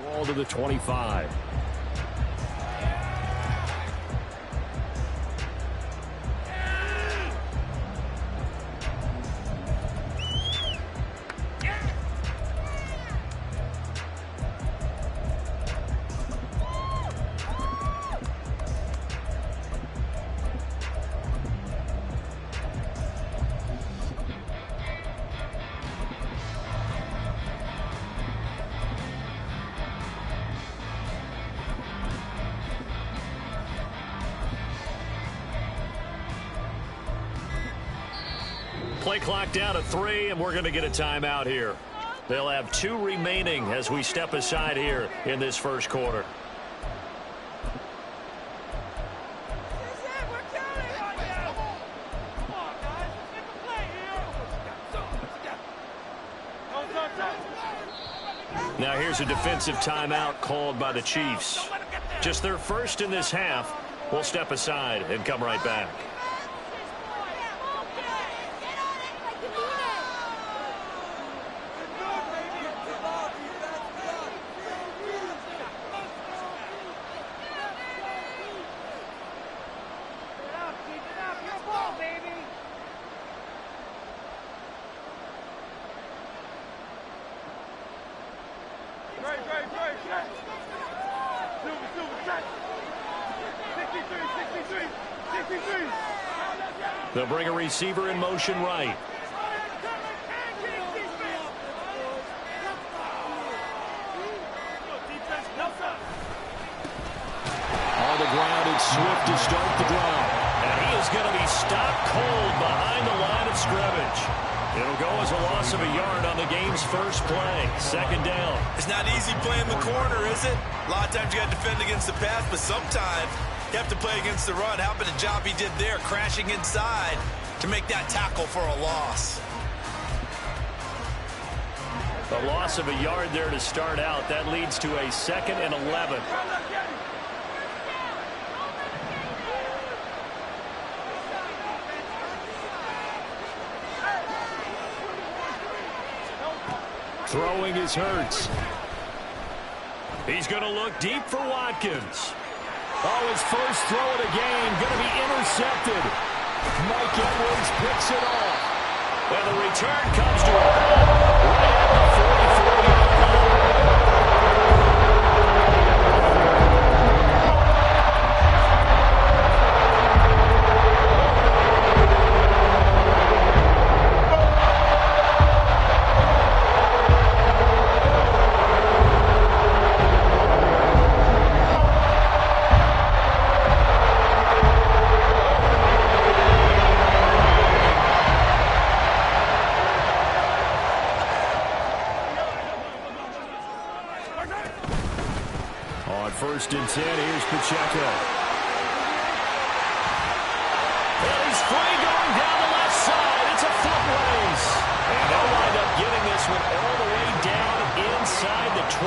Ball to the 25. Play clock down to 3, and we're going to get a timeout here. They'll have 2 remaining as we step aside here in this first quarter. Now here's a defensive timeout called by the Chiefs. Just their first in this half. We'll step aside and come right back. They'll bring a receiver in motion right. On the ground, it's Swift to start the drive. And he is going to be stopped cold behind the line of scrimmage. It'll go as a loss of a yard on the game's first play. Second down. It's not easy playing the corner, is it? A lot of times you got to defend against the pass, but sometimes you have to play against the run. How about the job he did there, crashing inside to make that tackle for a loss? A loss of a yard there to start out. That leads to a 2nd and 11. Throwing is Hurts. He's going to look deep for Watkins. Oh, his first throw of the game going to be intercepted. Mike Edwards picks it off. And the return comes to a right at the 44-yard line. First and 10, here's Pacheco. And he's free going down the left side. It's a foot race. And they'll wind up getting this one all the way down inside the 20.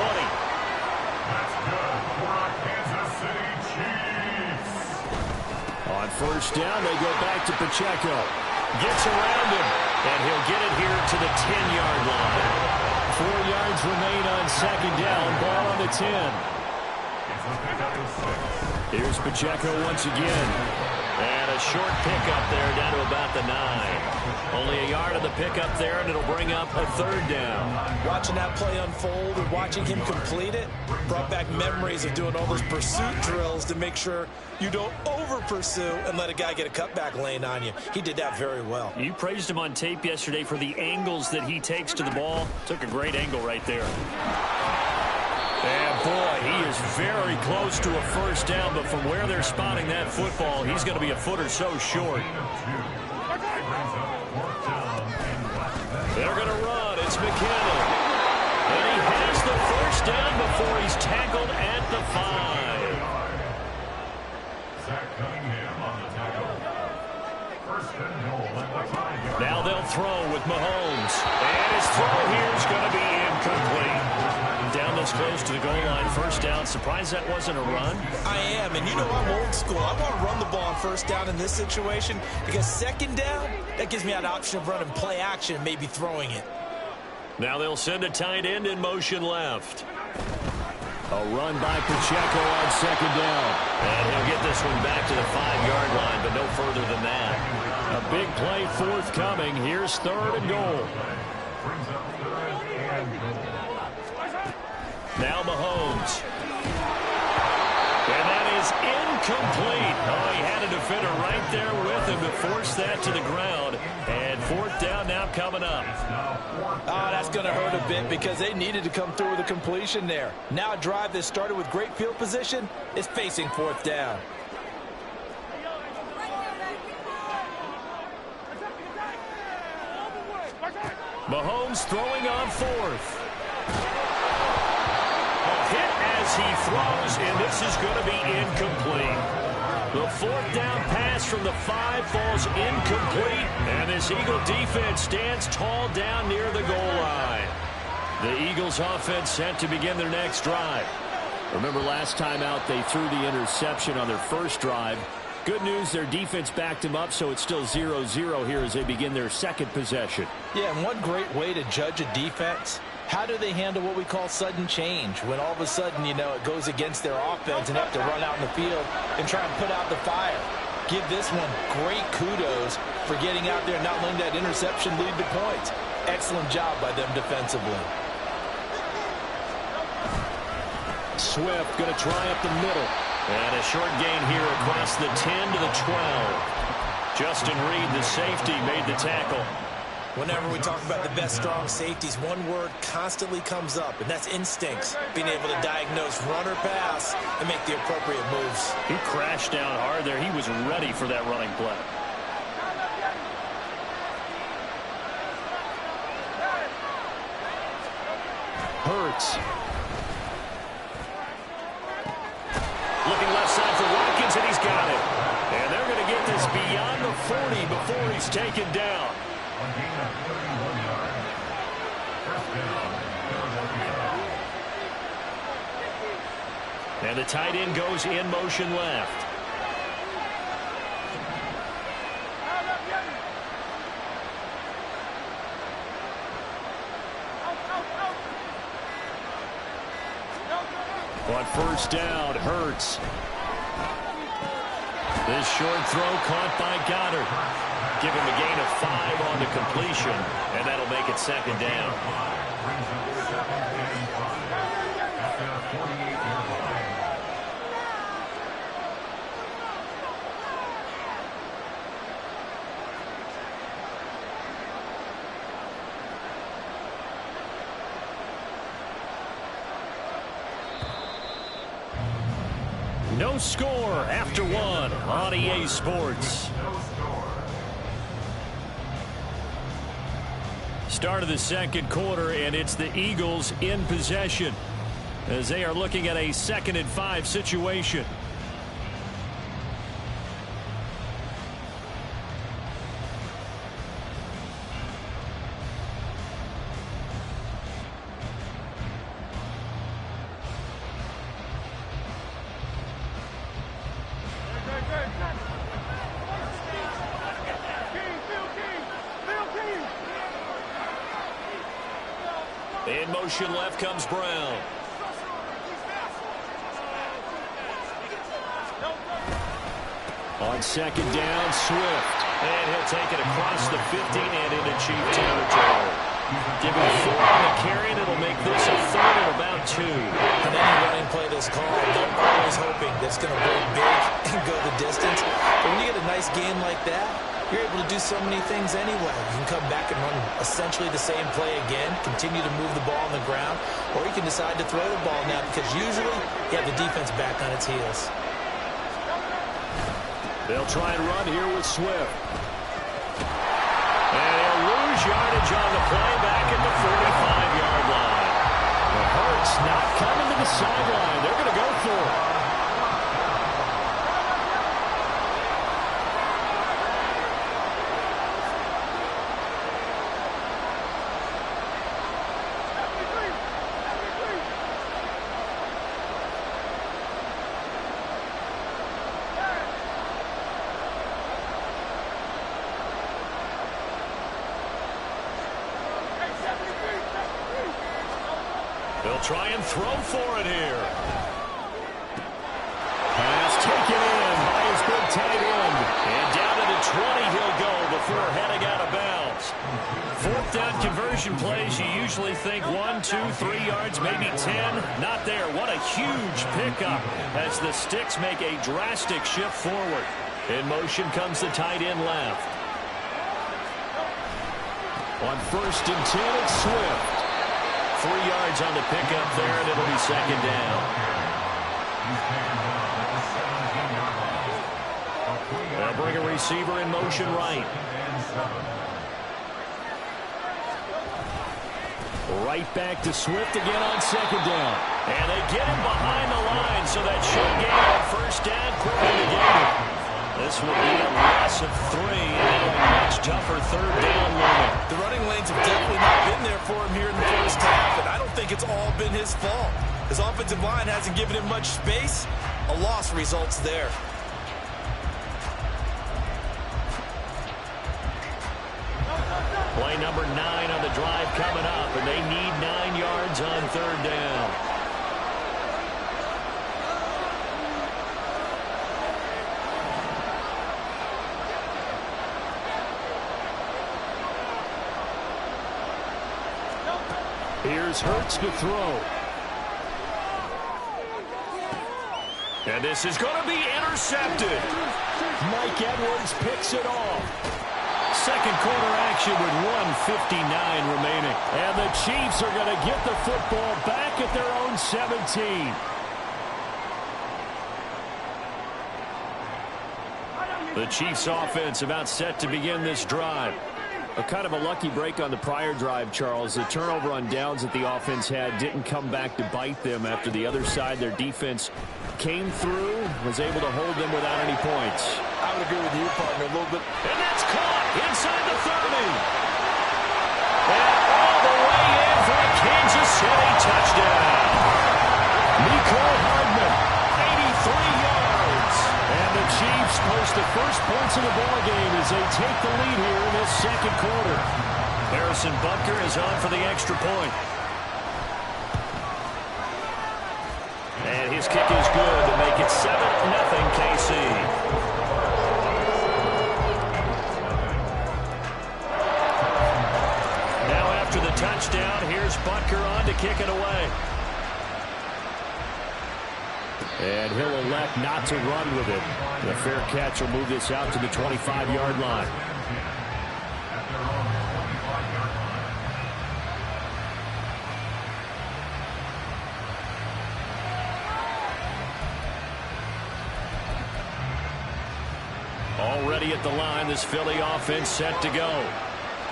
That's good for our Kansas City Chiefs. On first down, they go back to Pacheco. Gets around him, and he'll get it here to the 10-yard line. 4 yards remain on second down. Ball on the 10. Here's Pacheco once again. And a short pickup there down to about the 9. Only a yard of the pickup there, and it'll bring up a 3rd down. Watching that play unfold and watching him complete it brought back memories of doing all those pursuit drills to make sure you don't over-pursue and let a guy get a cutback lane on you. He did that very well. You praised him on tape yesterday for the angles that he takes to the ball. Took a great angle right there. And boy, he is very close to a first down, but from where they're spotting that football, he's going to be a foot or so short. They're they're going to run. It's McKinnon. And he has the first down before he's tackled at the 5. Zach Cunningham on the tackle. First and goal at the 5-yard. Now they'll throw with Mahomes. And his throw here is going to be incomplete. Down this close to the goal line, first down. Surprised that wasn't a run? I am, and you know I'm old school. I want to run the ball on first down in this situation because second down, that gives me an option of running play action, maybe throwing it. Now they'll send a tight end in motion left. A run by Pacheco on second down. And he'll get this one back to the 5-yard line, but no further than that. A big play forthcoming. Here's third and goal. Brings up third and goal. Now Mahomes. And that is incomplete. Oh, he had a defender right there with him to force that to the ground. And fourth down now coming up. Oh, that's going to hurt a bit because they needed to come through with a completion there. Now a drive that started with great field position is facing fourth down. Mahomes throwing on fourth. Hit as he throws, and this is going to be incomplete. The fourth down pass from the 5 falls incomplete, and this Eagle defense stands tall down near the goal line. The Eagles offense set to begin their next drive. Remember last time out they threw the interception on their first drive. Good news, their defense backed him up, so it's still 0-0 here as they begin their second possession. Yeah, and one great way to judge a defense, how do they handle what we call sudden change? When all of a sudden, you know, it goes against their offense and they have to run out in the field and try and put out the fire. Give this one great kudos for getting out there and not letting that interception lead to points. Excellent job by them defensively. Swift going to try up the middle. And a short gain here across the 10 to the 12. Justin Reed, the safety, made the tackle. Whenever we talk about the best strong safeties, one word constantly comes up, and that's instincts. Being able to diagnose run or pass and make the appropriate moves. He crashed down hard there. He was ready for that running play. Hurts. Looking left side for Watkins, and he's got it. And they're going to get this beyond the 40 before he's taken down. A gain of 31 yards. First down, Philadelphia. And the tight end goes in motion left. On first down, Hurts. This short throw caught by Goddard. Give him a gain of 5 on the completion, and that'll make it second down. Brings up 7 and 5 at the 48-yard line. No score after 1 on EA Sports. Start of the second quarter, and it's the Eagles in possession as they are looking at a 2nd and 5 situation. In motion left comes Brown. On second down, Swift. And he'll take it across the 15 and into chief territory. Give him 4 on the carry, and it'll make this a 3rd and about 2. On any running play that's called, they're always hoping that's going to break big and go the distance. But when you get a nice game like that, you're able to do so many things anyway. You can come back and run essentially the same play again, continue to move the ball on the ground, or you can decide to throw the ball now because usually you have the defense back on its heels. They'll try and run here with Swift. And he'll lose yardage yardage on the play back at the 45-yard line. The Hurts not coming to the sideline. They're going to go for it. They'll try and throw for it here. Pass taken in by his big tight end. And down to the 20 he'll go before heading out of bounds. Fourth down conversion plays, you usually think 1, 2, 3 yards, maybe 10. Not there. What a huge pickup as the Sticks make a drastic shift forward. In motion comes the tight end left. On 1st and 10, it's Swift. 3 yards on the pickup there, and it'll be second down. They'll bring a receiver in motion right. Right back to Swift again on second down. And they get him behind the line, so that should gain on first down, quickly negated. This will be a loss of 3, and a much tougher third down moment. The running lanes have definitely not been there for him here in the first half, and I don't think it's all been his fault. His offensive line hasn't given him much space. A loss results there. Play number 9 on the drive coming up, and they need 9 yards on third down. Here's Hurts to throw. And this is going to be intercepted. Mike Edwards picks it off. Second quarter action with 1:59 remaining. And the Chiefs are going to get the football back at their own 17. The Chiefs offense about set to begin this drive. A kind of a lucky break on the prior drive, Charles. The turnover on downs that the offense had didn't come back to bite them after the other side. Their defense came through, was able to hold them without any points. I would agree with you, partner, a little bit. And that's caught inside the 30. And all the way in for a Kansas City touchdown. Nicole Hardman, 83 yards. And the Chiefs post the first points of the ballgame as they take the lead here in this second quarter. Harrison Butker is on for the extra point. And his kick is good to make it 7-0 KC. Now after the touchdown, here's Butker on to kick it away. And he'll elect not to run with it. The fair catch will move this out to the 25-yard line. Already at the line, this Philly offense set to go.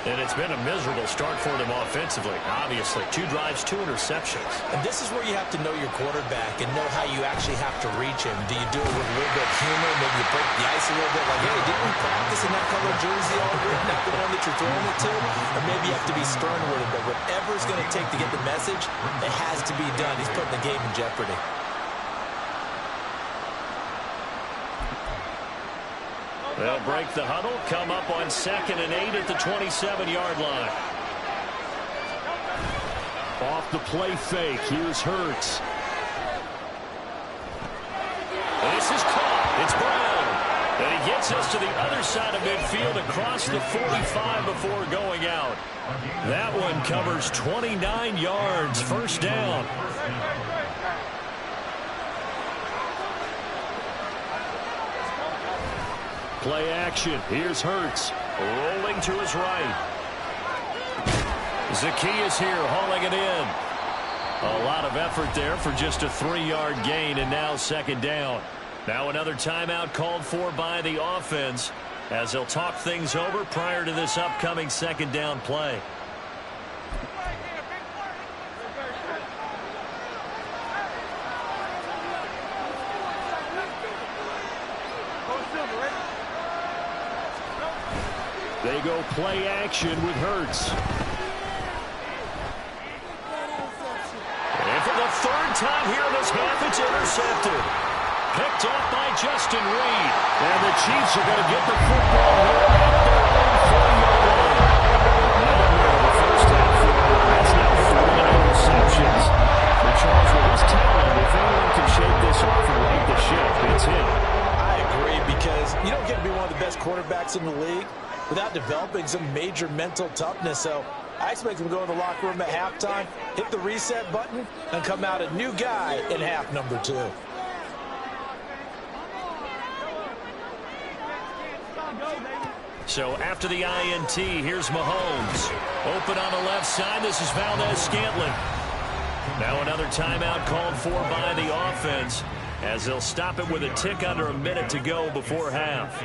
And it's been a miserable start for them offensively. Obviously, 2 drives, 2 interceptions. And this is where you have to know your quarterback and know how you actually have to reach him. Do you do it with a little bit of humor? Maybe you break the ice a little bit, like, hey, didn't we practice in that color jersey all year? Not the one that you're throwing it to? Or maybe you have to be stern with him. But whatever it's going to take to get the message, it has to be done. He's putting the game in jeopardy. They'll break the huddle, come up on 2nd and 8 at the 27-yard line. Off the play fake, here's Hurts. This is caught, it's Brown. And he gets us to the other side of midfield across the 45 before going out. That one covers 29 yards, first down. Play action. Here's Hurts. Rolling to his right. Zacchaeus here hauling it in. A lot of effort there for just a 3-yard gain, and now second down. Now another timeout called for by the offense as they'll talk things over prior to this upcoming second down play. They go play action with Hurts. And for the third time here in this half, it's intercepted. Picked off by Justin Reed. And the Chiefs are going to get the football here at their own 40-yard line. Nightmare the first half for him. That's now 3 interceptions. But Charles, with his talent, if anyone can shake this off and right the ship, it's him. I agree, because you don't get to be one of the best quarterbacks in the league without developing some major mental toughness. So I expect him to go in the locker room at halftime, hit the reset button, and come out a new guy in half number 2. So after the INT, here's Mahomes. Open on the left side. This is Valdez-Scantling. Now another timeout called for by the offense, as they'll stop it with a tick under a minute to go before half.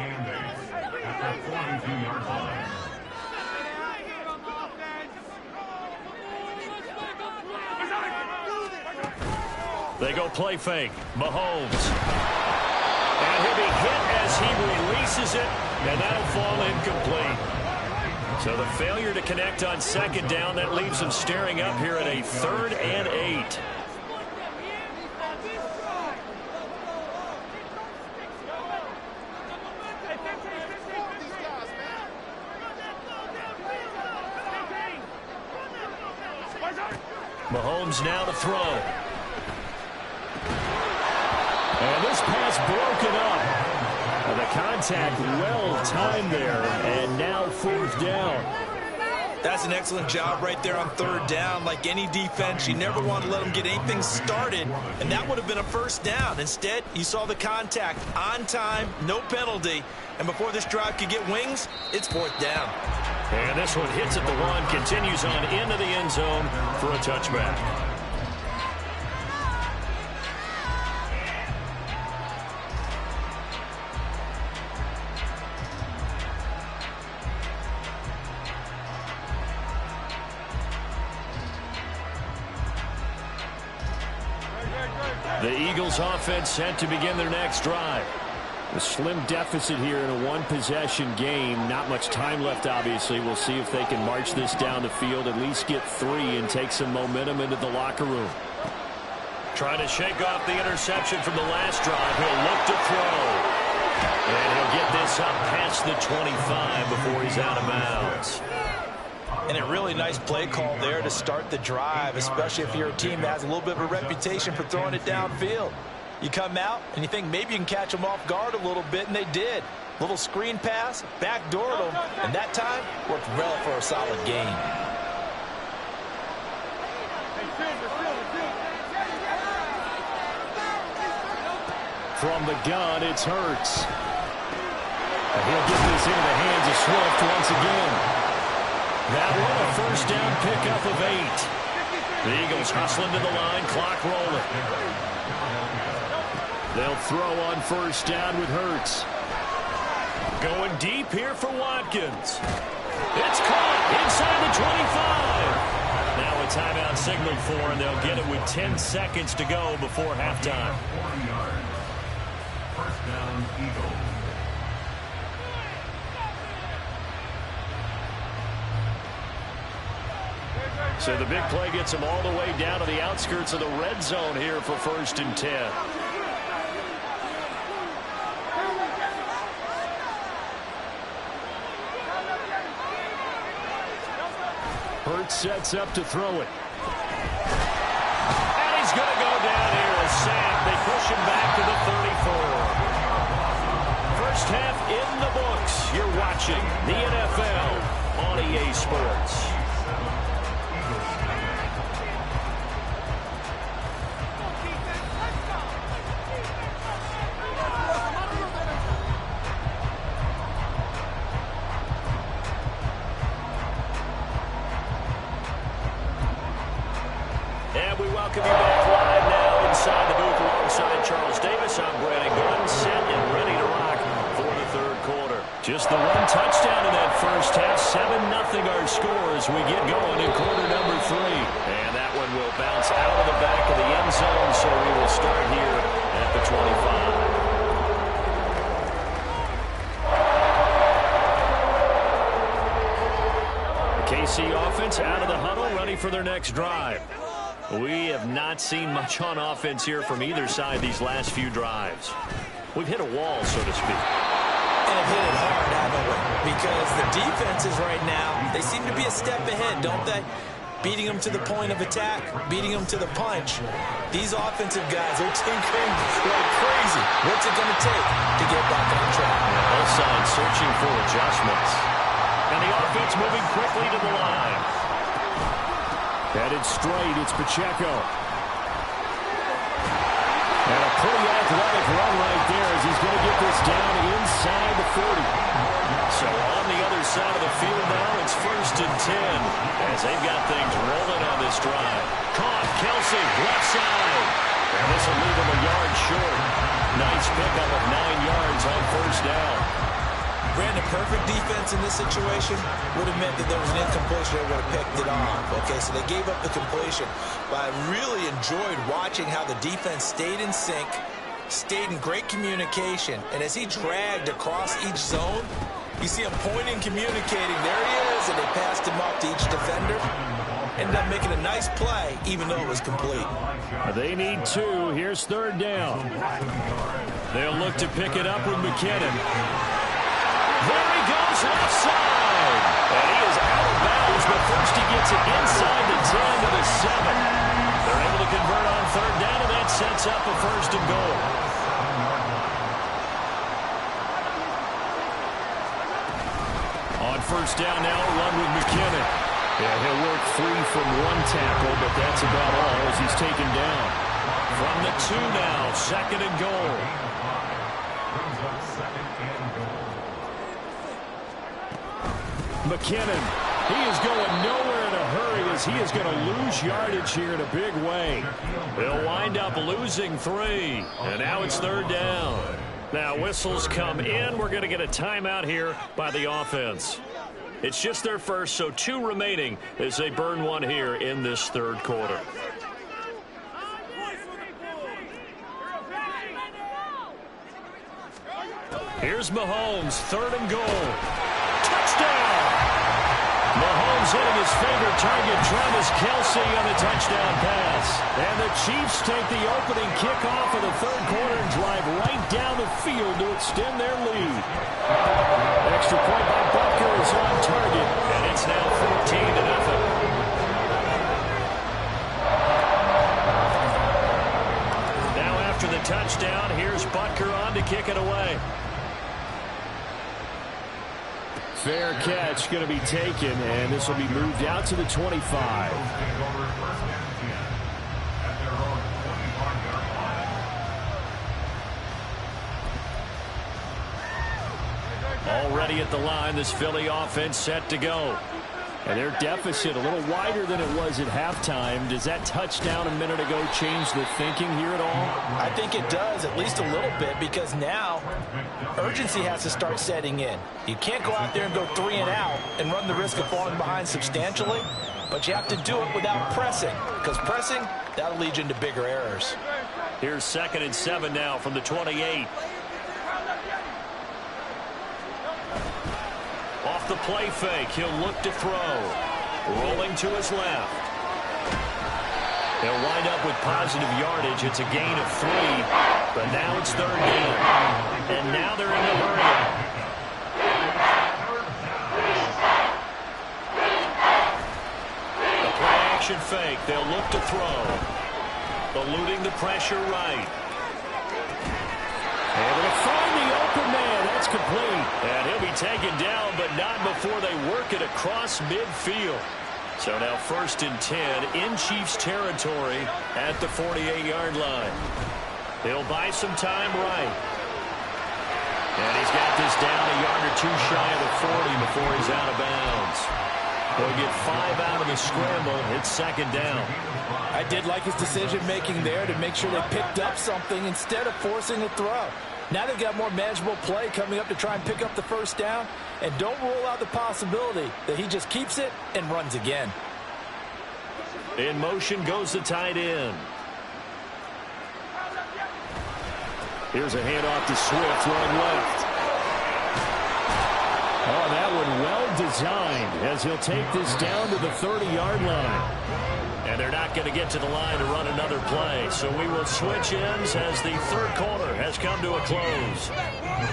They go play fake. Mahomes. And he'll be hit as he releases it, and that'll fall incomplete. So the failure to connect on second down, that leaves him staring up here at a 3rd and 8. Mahomes now to throw. And this pass broken up. And the contact well timed there, and now 4th down. That's an excellent job right there on 3rd down. Like any defense, you never want to let them get anything started, and that would have been a 1st down. Instead, you saw the contact on time, no penalty, and before this drive could get wings, it's 4th down. And this one hits at the 1, continues on into the end zone for a touchback. The Eagles offense set to begin their next drive. A slim deficit here in a 1-possession game. Not much time left, obviously. We'll see if they can march this down the field, at least get 3 and take some momentum into the locker room. Trying to shake off the interception from the last drive. He'll look to throw. And he'll get this up past the 25 before he's out of bounds. And a really nice play call there to start the drive, especially if you're a team that has a little bit of a reputation for throwing it downfield. You come out and you think maybe you can catch them off guard a little bit, and they did. Little screen pass, backdoored them, and that time worked well for a solid gain. From the gun, it's Hurts. And he'll get this into the hands of Swift once again. That one, a 1st down pickup of 8. The Eagles hustling to the line, clock rolling. They'll throw on 1st down with Hurts. Going deep here for Watkins. It's caught inside the 25. Now a timeout signaled for, and they'll get it with 10 seconds to go before halftime. 40 yards. 1st down, Eagles. So the big play gets them all the way down to the outskirts of the red zone here for 1st and 10. Hurts sets up to throw it. And he's going to go down here, a sack. They push him back to the 34. First half in the books. You're watching the NFL on EA Sports. And we welcome you back live now inside the booth alongside Charles Davis. I'm Brandon Gunn, set and ready to rock for the 3rd quarter. Just the 1 touchdown in that first half. 7-0 our score as we get going in quarter number 3. And that one will bounce out of the back of the end zone, so we will start here at the 25. KC offense out of the huddle, ready for their next drive. We have not seen much on offense here from either side these last few drives. We've hit a wall, so to speak. And have hit it hard, haven't we? Because the defenses right now, they seem to be a step ahead, don't they? Beating them to the point of attack, beating them to the punch. These offensive guys, they're tinkering like crazy. What's it going to take to get back on track? Both sides searching for adjustments. And the offense moving quickly to the line. Headed straight, it's Pacheco. And a pretty athletic run right there as he's going to get this down inside the 40. So on the other side of the field now, it's 1st and 10 as they've got things rolling on this drive. Caught, Kelsey, left side. And this will leave him a yard short. Nice pickup of 9 yards on 1st down. Brandon, perfect defense in this situation would have meant that there was an incompletion. They would have picked it off. Okay, so they gave up the completion. But I really enjoyed watching how the defense stayed in sync, stayed in great communication. And as he dragged across each zone, you see him pointing, communicating. There he is, and they passed him up to each defender. Ended up making a nice play, even though it was complete. They need 2. Here's 3rd down. They'll look to pick it up with McKinnon. There he goes, left side. And he is out of bounds, but first he gets it inside the 10 to the 7. They're able to convert on 3rd down, and that sets up a 1st and goal. On 1st down now, run with McKinnon. Yeah, he'll work free from 1 tackle, but that's about all as he's taken down. From the 2 now, 2nd and goal. McKinnon, he is going nowhere in a hurry as he is going to lose yardage here in a big way. They'll wind up losing 3, and now it's 3rd down. Now whistles come in. We're going to get a timeout here by the offense. It's just their first, so 2 remaining as they burn 1 here in this 3rd quarter. Here's Mahomes, 3rd and goal. Touchdown! Mahomes hitting his favorite target, Travis Kelsey, on the touchdown pass. And the Chiefs take the opening kickoff of the 3rd quarter and drive right down the field to extend their lead. Extra point by Butker is on target, and it's now 14-0. Now after the touchdown, here's Butker on to kick it away. Fair catch going to be taken, and this will be moved out to the 25. Already at the line, this Philly offense set to go. And their deficit a little wider than it was at halftime. Does that touchdown a minute ago change the thinking here at all? I think it does, at least a little bit, because now urgency has to start setting in. You can't go out there and go 3 and out and run the risk of falling behind substantially, but you have to do it without pressing, because pressing, that'll lead you into bigger errors. Here's 2nd and 7 now from the 28. Off the play fake, he'll look to throw. Rolling to his left. They'll wind up with positive yardage. It's a gain of 3, but now it's 3rd down. And now they're in a hurry. The play action fake, they'll look to throw. Eluding the pressure right. Able to find the open man. That's complete. And he'll be taken down, but not before they work it across midfield. So now 1st and 10 in Chiefs territory at the 48-yard line. He'll buy some time right. And he's got this down a yard or 2 shy of the 40 before he's out of bounds. He'll get 5 out of the scramble. It's 2nd down. I did like his decision-making there to make sure they picked up something instead of forcing a throw. Now they've got more manageable play coming up to try and pick up the 1st down. And don't rule out the possibility that he just keeps it and runs again. In motion goes the tight end. Here's a handoff to Swift, run left. Oh, that one well designed as he'll take this down to the 30-yard line. And they're not going to get to the line to run another play. So we will switch ends as the third quarter has come to a close.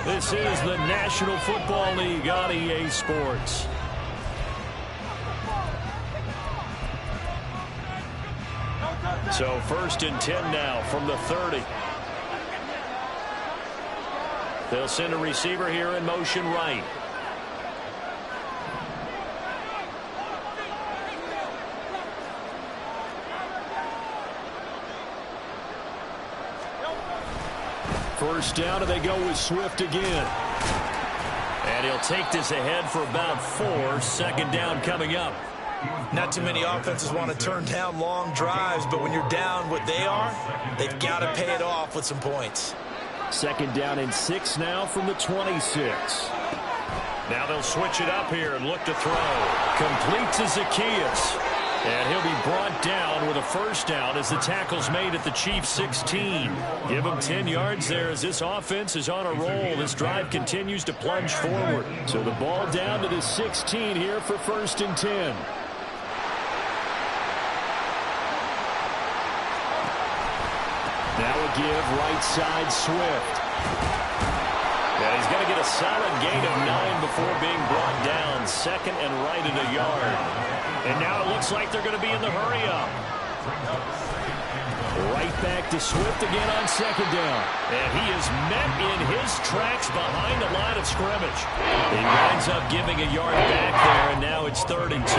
This is the National Football League on EA Sports. So 1st and 10 now from the 30. They'll send a receiver here in motion right. First down, and they go with Swift again. And he'll take this ahead for about 4. 2nd down coming up. Not too many offenses want to turn down long drives, but when you're down what they are, they've got to pay it off with some points. 2nd down and 6 now from the 26. Now they'll switch it up here and look to throw. Complete to Zacchaeus. And he'll be brought down with a 1st down as the tackle's made at the Chiefs' 16. Give him 10 yards there as this offense is on a roll. This drive continues to plunge forward. So the ball down to the 16 here for 1st and 10. Now a give right side Swift. And he's going to get a solid gain of 9 before being brought down. 2nd and right at a yard. And now it looks like they're going to be in the hurry-up. Right back to Swift again on 2nd down. And he is met in his tracks behind the line of scrimmage. He winds up giving a yard back there, and now it's 3rd and 2.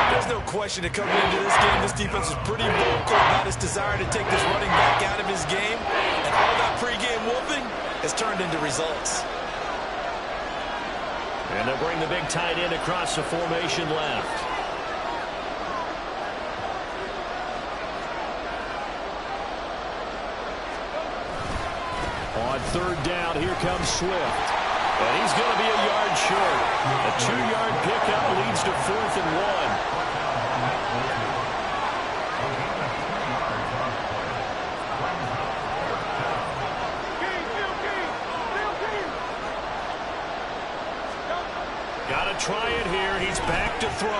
There's no question that coming into this game, this defense is pretty vocal about its desire to take this running back out of his game. And all that pregame whooping has turned into results. And they'll bring the big tight end across the formation left. On 3rd down, here comes Swift. And he's going to be a yard short. A 2-yard pickup leads to 4th and 1. Got to try it here. He's back to throw.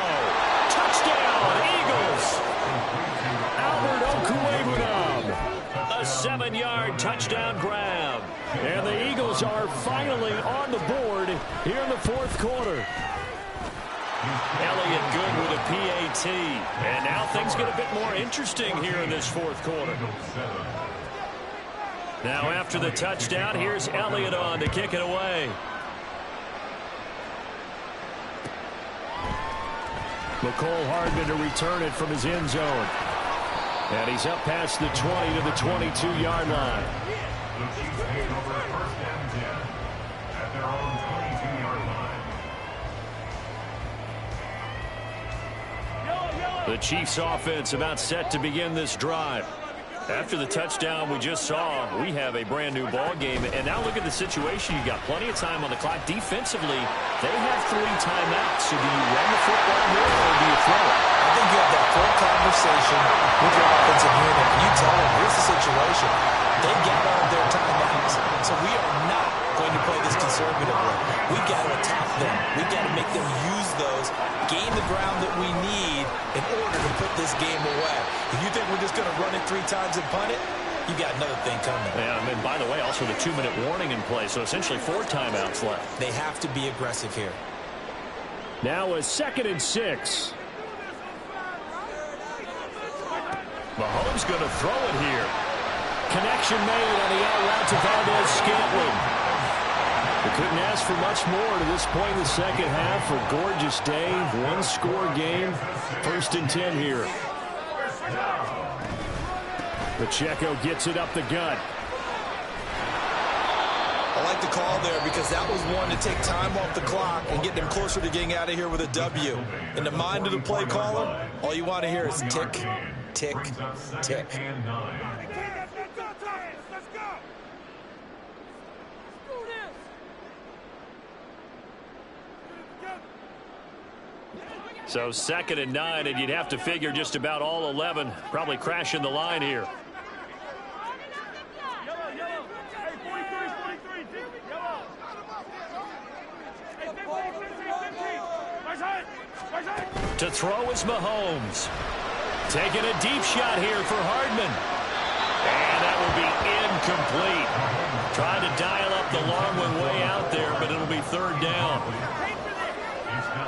Touchdown, Eagles. Albert Okwuegbunam. A 7-yard touchdown grab. And the Eagles are finally on the board here in the 4th quarter. Elliott good with a PAT. And now things get a bit more interesting here in this 4th quarter. Now after the touchdown, here's Elliott on to kick it away. McCole Hardman to return it from his end zone. And he's up past the 20 to the 22-yard line. The Chiefs take over 1st and 10 at their own 22-yard line. The Chiefs offense about set to begin this drive. After the touchdown we just saw, we have a brand new ball game. And now look at the situation. You got plenty of time on the clock. Defensively, they have 3 timeouts. So do you run the football here or do you throw it? I think you have that full conversation with your offensive unit, and you tell them, here's the situation. They got all their timeouts, so we are not going to play this conservatively. We've got to attack them. We've got to make them use those, gain the ground that we need in order to put this game away. If you think we're just going to run it 3 times and punt it, you got another thing coming. Yeah, and by the way, also the 2-minute warning in play, so essentially 4 timeouts left. They have to be aggressive here. Now a 2nd and 6. Mahomes going to throw it here. Connection made on the out route to Valdez-Scantling. They couldn't ask for much more to this point in the 2nd half. A gorgeous day, 1-score game. 1st and 10 here. Pacheco gets it up the gut. I like the call there because that was one to take time off the clock and get them closer to getting out of here with a W. In the mind of the play caller, all you want to hear is tick, tick, tick. So 2nd and 9, and you'd have to figure just about all 11 probably crashing the line here. To throw is Mahomes. Taking a deep shot here for Hardman. And that will be incomplete. Trying to dial up the long one way out there, but it'll be third down.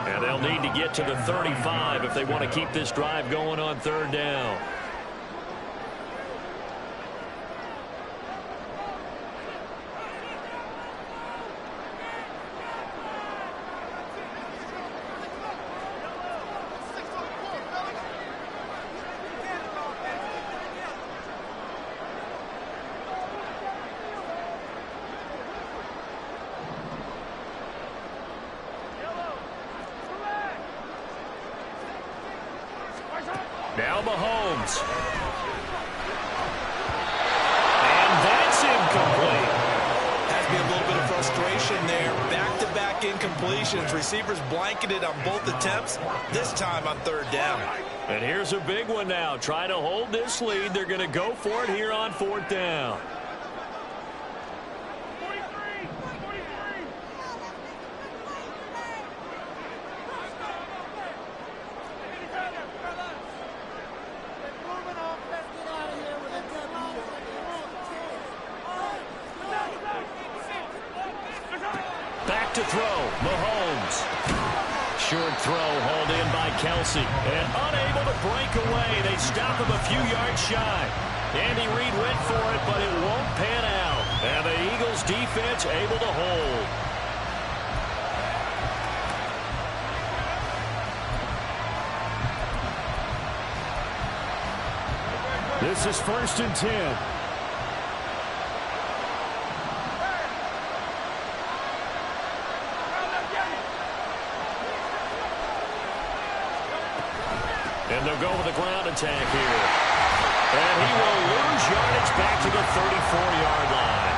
And they'll need to get to the 35 if they want to keep this drive going on third down. Now Mahomes. And that's incomplete. Has me a little bit of frustration there. Back-to-back incompletions. Receivers blanketed on both attempts, this time on third down. And here's a big one now. Trying to hold this lead. They're going to go for it here on fourth down. Back to throw, Mahomes. Short throw hauled in by Kelsey. And unable to break away. They stop him a few yards shy. Andy Reid went for it, but it won't pan out. And the Eagles defense able to hold. This is 1st and 10. And they'll go with the ground attack here. And he will lose yardage back to the 34-yard line.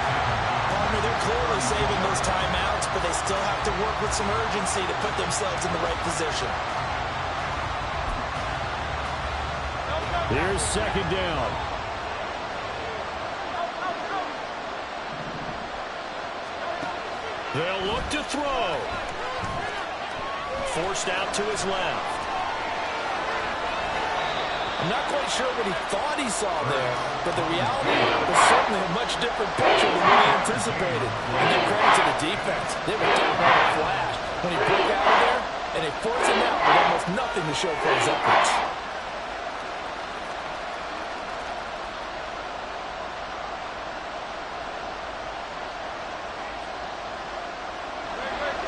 Partner, they're clearly saving those timeouts, but they still have to work with some urgency to put themselves in the right position. Here's second down. They'll look to throw. Forced out to his left. I'm not quite sure what he thought he saw there, but the reality was certainly a much different picture than we anticipated. And give credit to the defense. They were down on a flash when he broke out of there, and they forced him out with almost nothing to show for his efforts.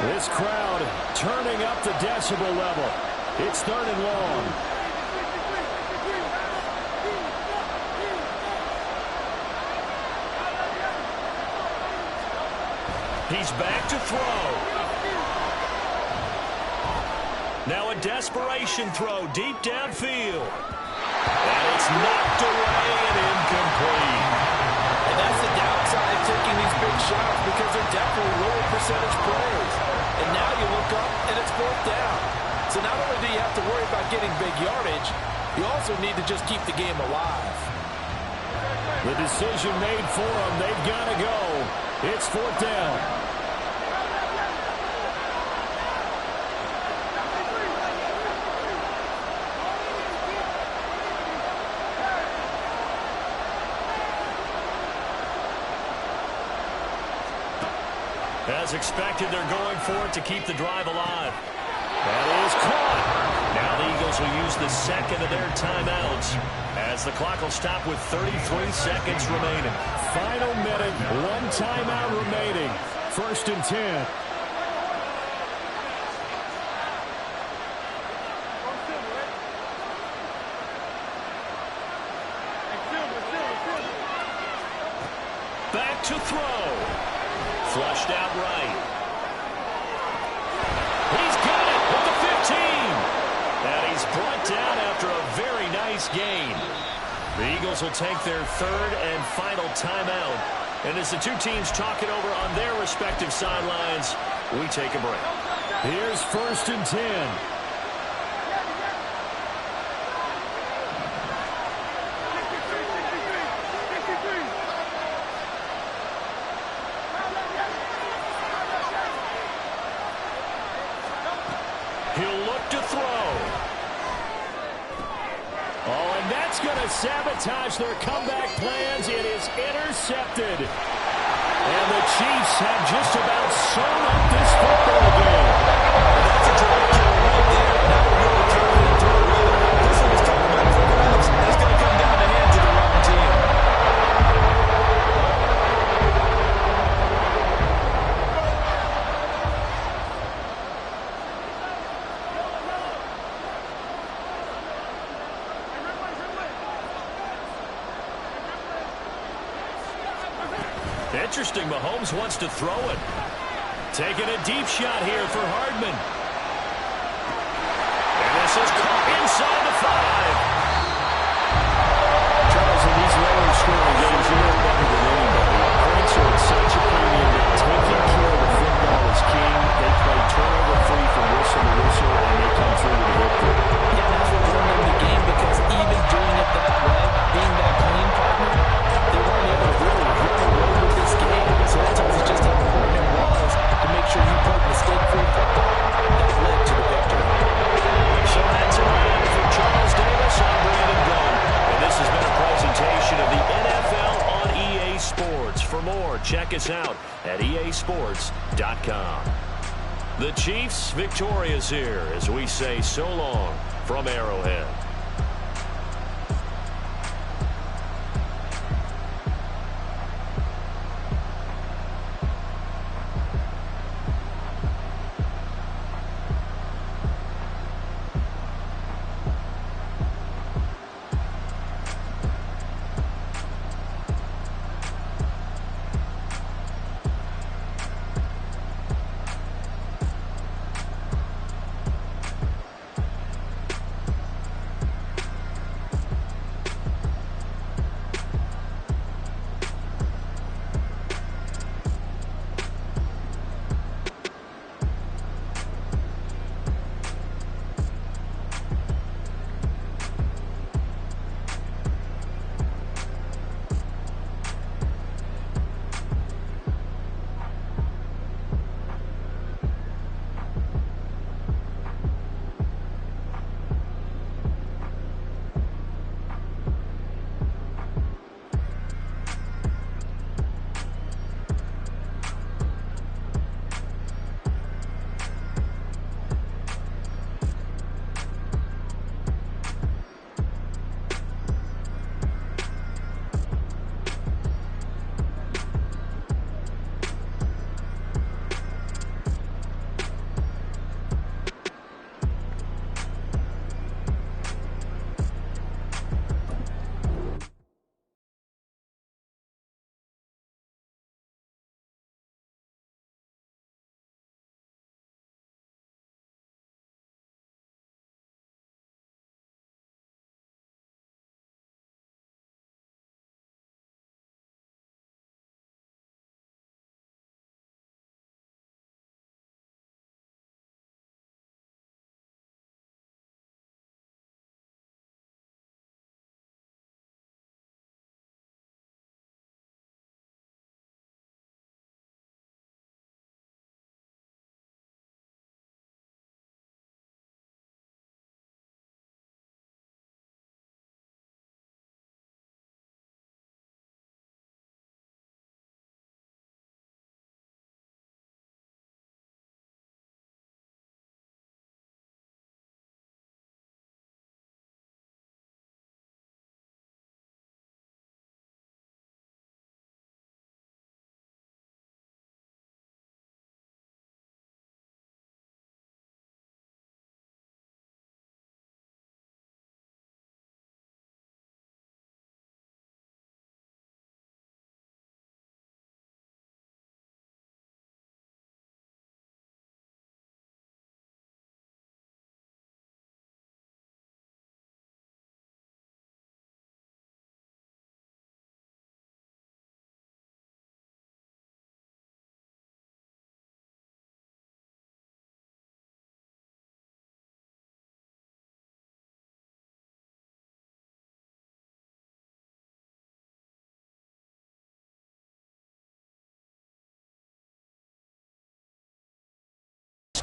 This crowd turning up the decibel level. It's third and long. He's back to throw. Now a desperation throw deep downfield. And it's knocked away and incomplete. And that's the downside of taking these big shots because they're definitely lower percentage plays. And now you look up and it's fourth down. So not only do you have to worry about getting big yardage, you also need to just keep the game alive. The decision made for them. They've got to go. It's fourth down. As expected, they're going for it to keep the drive alive. That is caught. Now the Eagles will use the second of their timeouts as the clock will stop with 33 seconds remaining. Final minute, one timeout remaining. 1st and 10. Back to throw. Flushed out right. He's got it with the 15. And he's brought down after a very nice gain. The Eagles will take their third and final timeout. And as the two teams talk it over on their respective sidelines, we take a break. Here's 1st and 10. He'll look to throw. That's going to sabotage their comeback plans. It is intercepted. And the Chiefs have just about sewn up this football game. That's a drive killer right there. Not a really confident throw either. This one was talking about quarterbacks. That's going to come down the hands of the wrong team. Interesting, Mahomes wants to throw it. Taking a deep shot here for Hardman. And this is caught inside the 5. Charles, in these lower scoring games, you know better than anybody. Points are at such a premium that taking care of the football is king. They play turnover-free from whistle to whistle, and they come through with a victory. Yeah, that's what won them the game, because even doing it that way, being that clean partner, they weren't able to really run away with this game. So that tells us just how important it was to make sure you played mistake-free football. That led to the victory. So that's a wrap for Charles Davis. I'm Brandon Gunn. And this has been a presentation of the NFL on EA Sports. For more, check us out at easports.com. The Chiefs victorious here as we say so long from Arrowhead.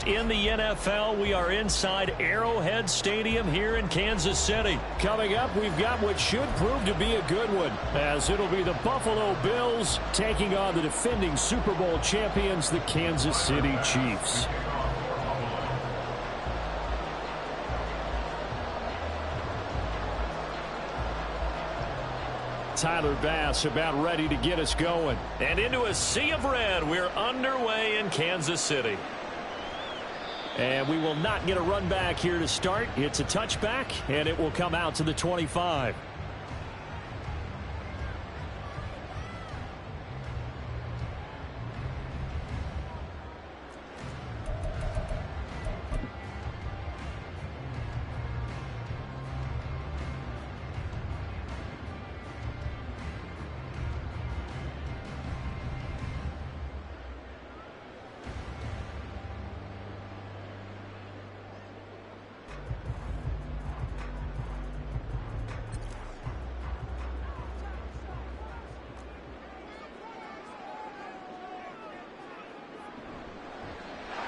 next in the NFL. We are inside Arrowhead Stadium here in Kansas City. Coming up, we've got what should prove to be a good one, as it'll be the Buffalo Bills taking on the defending Super Bowl champions, the Kansas City Chiefs. Tyler Bass about ready to get us going. And into a sea of red, we're underway in Kansas City. And we will not get a run back here to start. It's a touchback, and it will come out to the 25.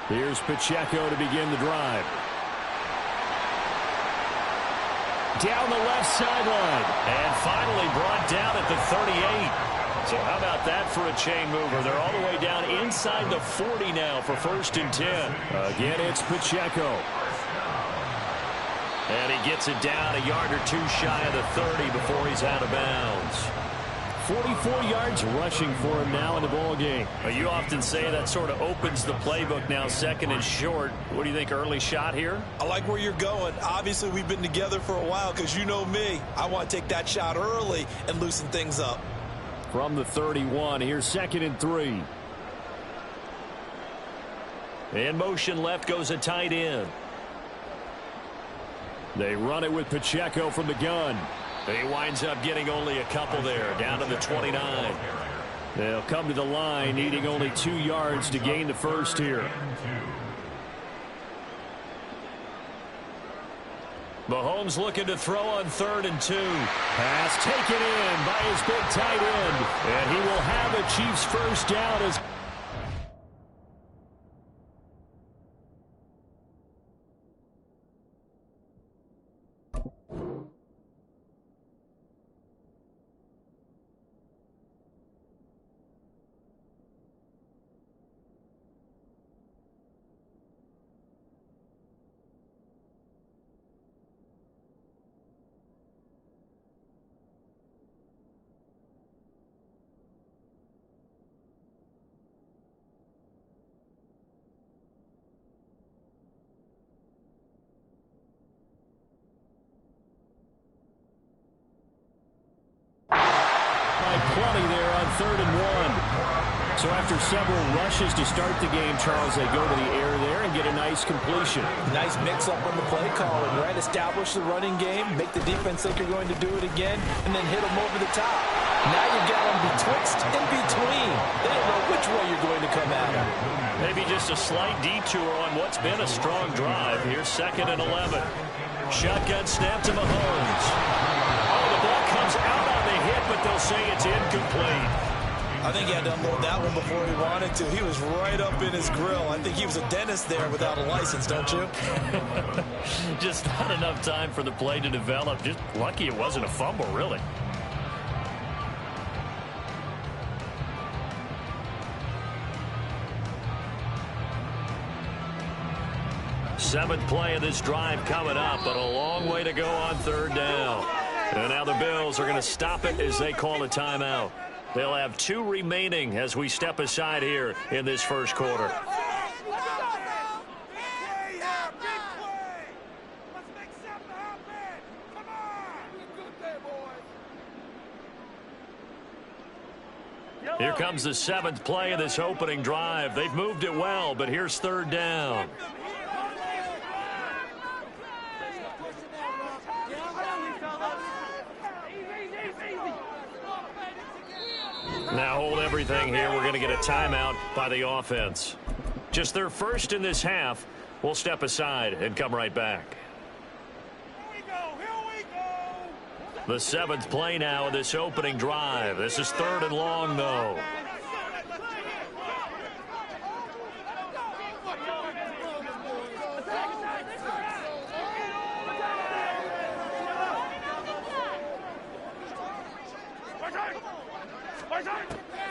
Here's Pacheco to begin the drive. Down the left sideline. And finally brought down at the 38. So how about that for a chain mover? They're all the way down inside the 40 now for 1st and 10. Again, it's Pacheco. And he gets it down a yard or two shy of the 30 before he's out of bounds. 44 yards rushing for him now in the ball game. You often say that sort of opens the playbook now, 2nd and short. What do you think, early shot here? I like where you're going. Obviously, we've been together for a while because you know me. I want to take that shot early and loosen things up. From the 31, here's 2nd and 3. In motion left goes a tight end. They run it with Pacheco from the gun. He winds up getting only a couple there, down to the 29. They'll come to the line, needing only 2 yards to gain the first here. Mahomes looking to throw on 3rd and 2. Pass taken in by his big tight end. And he will have a Chiefs first down as... Plenty there on 3rd and 1. So after several rushes to start the game, Charles, they go to the air there and get a nice completion. Nice mix-up on the play calling, right? Establish the running game, make the defense think you're going to do it again, and then hit them over the top. Now you've got them betwixt and between. They don't know which way you're going to come at them. Maybe just a slight detour on what's been a strong drive. Here's 2nd and 11. Shotgun snap to Mahomes. Oh, the ball comes out on the hit, but they'll say it's incomplete. I think he had to unload that one before he wanted to. He was right up in his grill. I think he was a dentist there without a license, don't you? Just not enough time for the play to develop. Just lucky it wasn't a fumble, really. Seventh play of this drive coming up, but a long way to go on 3rd down. And now the Bills are going to stop it as they call a timeout. They'll have 2 remaining as we step aside here in this first quarter. Here comes the 7th play of this opening drive. They've moved it well, but here's 3rd down. Now hold everything here. We're going to get a timeout by the offense. Just their first in this half. We'll step aside and come right back. Here we go. The 7th play now of this opening drive. This is 3rd and long, though.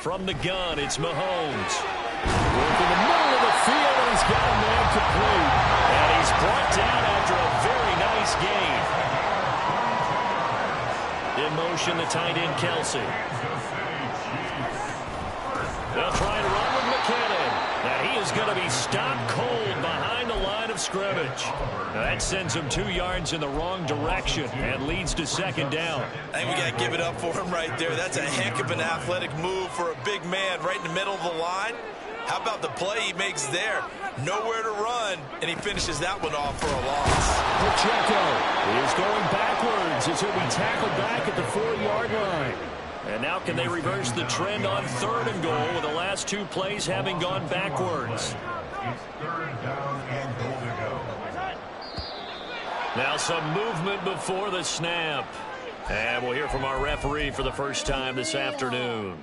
From the gun, it's Mahomes. Working the middle of the field, and he's got a man complete. And he's brought down after a very nice gain. In motion, the tight end, Kelsey. They'll try to run with McKinnon. And he is going to be stopped cold behind the line of scrimmage. Now that sends him 2 yards in the wrong direction and leads to second down. I think we got to give it up for him right there. That's a heck of an athletic move for a big man right in the middle of the line. How about the play he makes there? Nowhere to run, and he finishes that one off for a loss. Pacheco is going backwards as he'll be tackled back at the 4-yard line. And now can they reverse the trend on 3rd and goal with the last 2 plays having gone backwards? It's 3rd down and goal to go. Now some movement before the snap. And we'll hear from our referee for the first time this afternoon.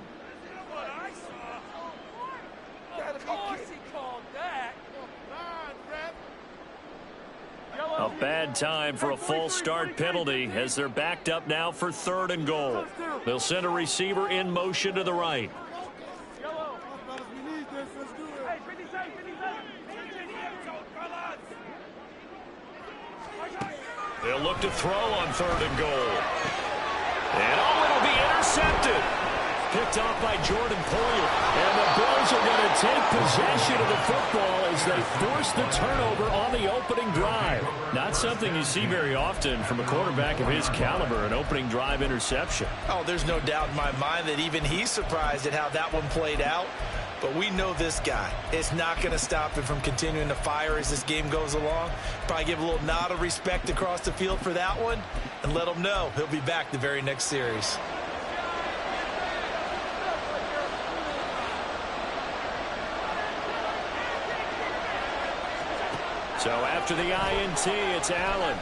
A bad time for a false start penalty as they're backed up now for 3rd and goal. They'll send a receiver in motion to the right. They'll look to throw on 3rd and goal. And it'll be intercepted. Picked off by Jordan Poyer. And the Bills are going to take possession of the football as they force the turnover on the opening drive. Not something you see very often from a quarterback of his caliber, an opening drive interception. Oh, there's no doubt in my mind that even he's surprised at how that one played out. But we know this guy. It's not going to stop him from continuing to fire as this game goes along. Probably give a little nod of respect across the field for that one and let him know he'll be back the very next series. So after the INT, it's Allen.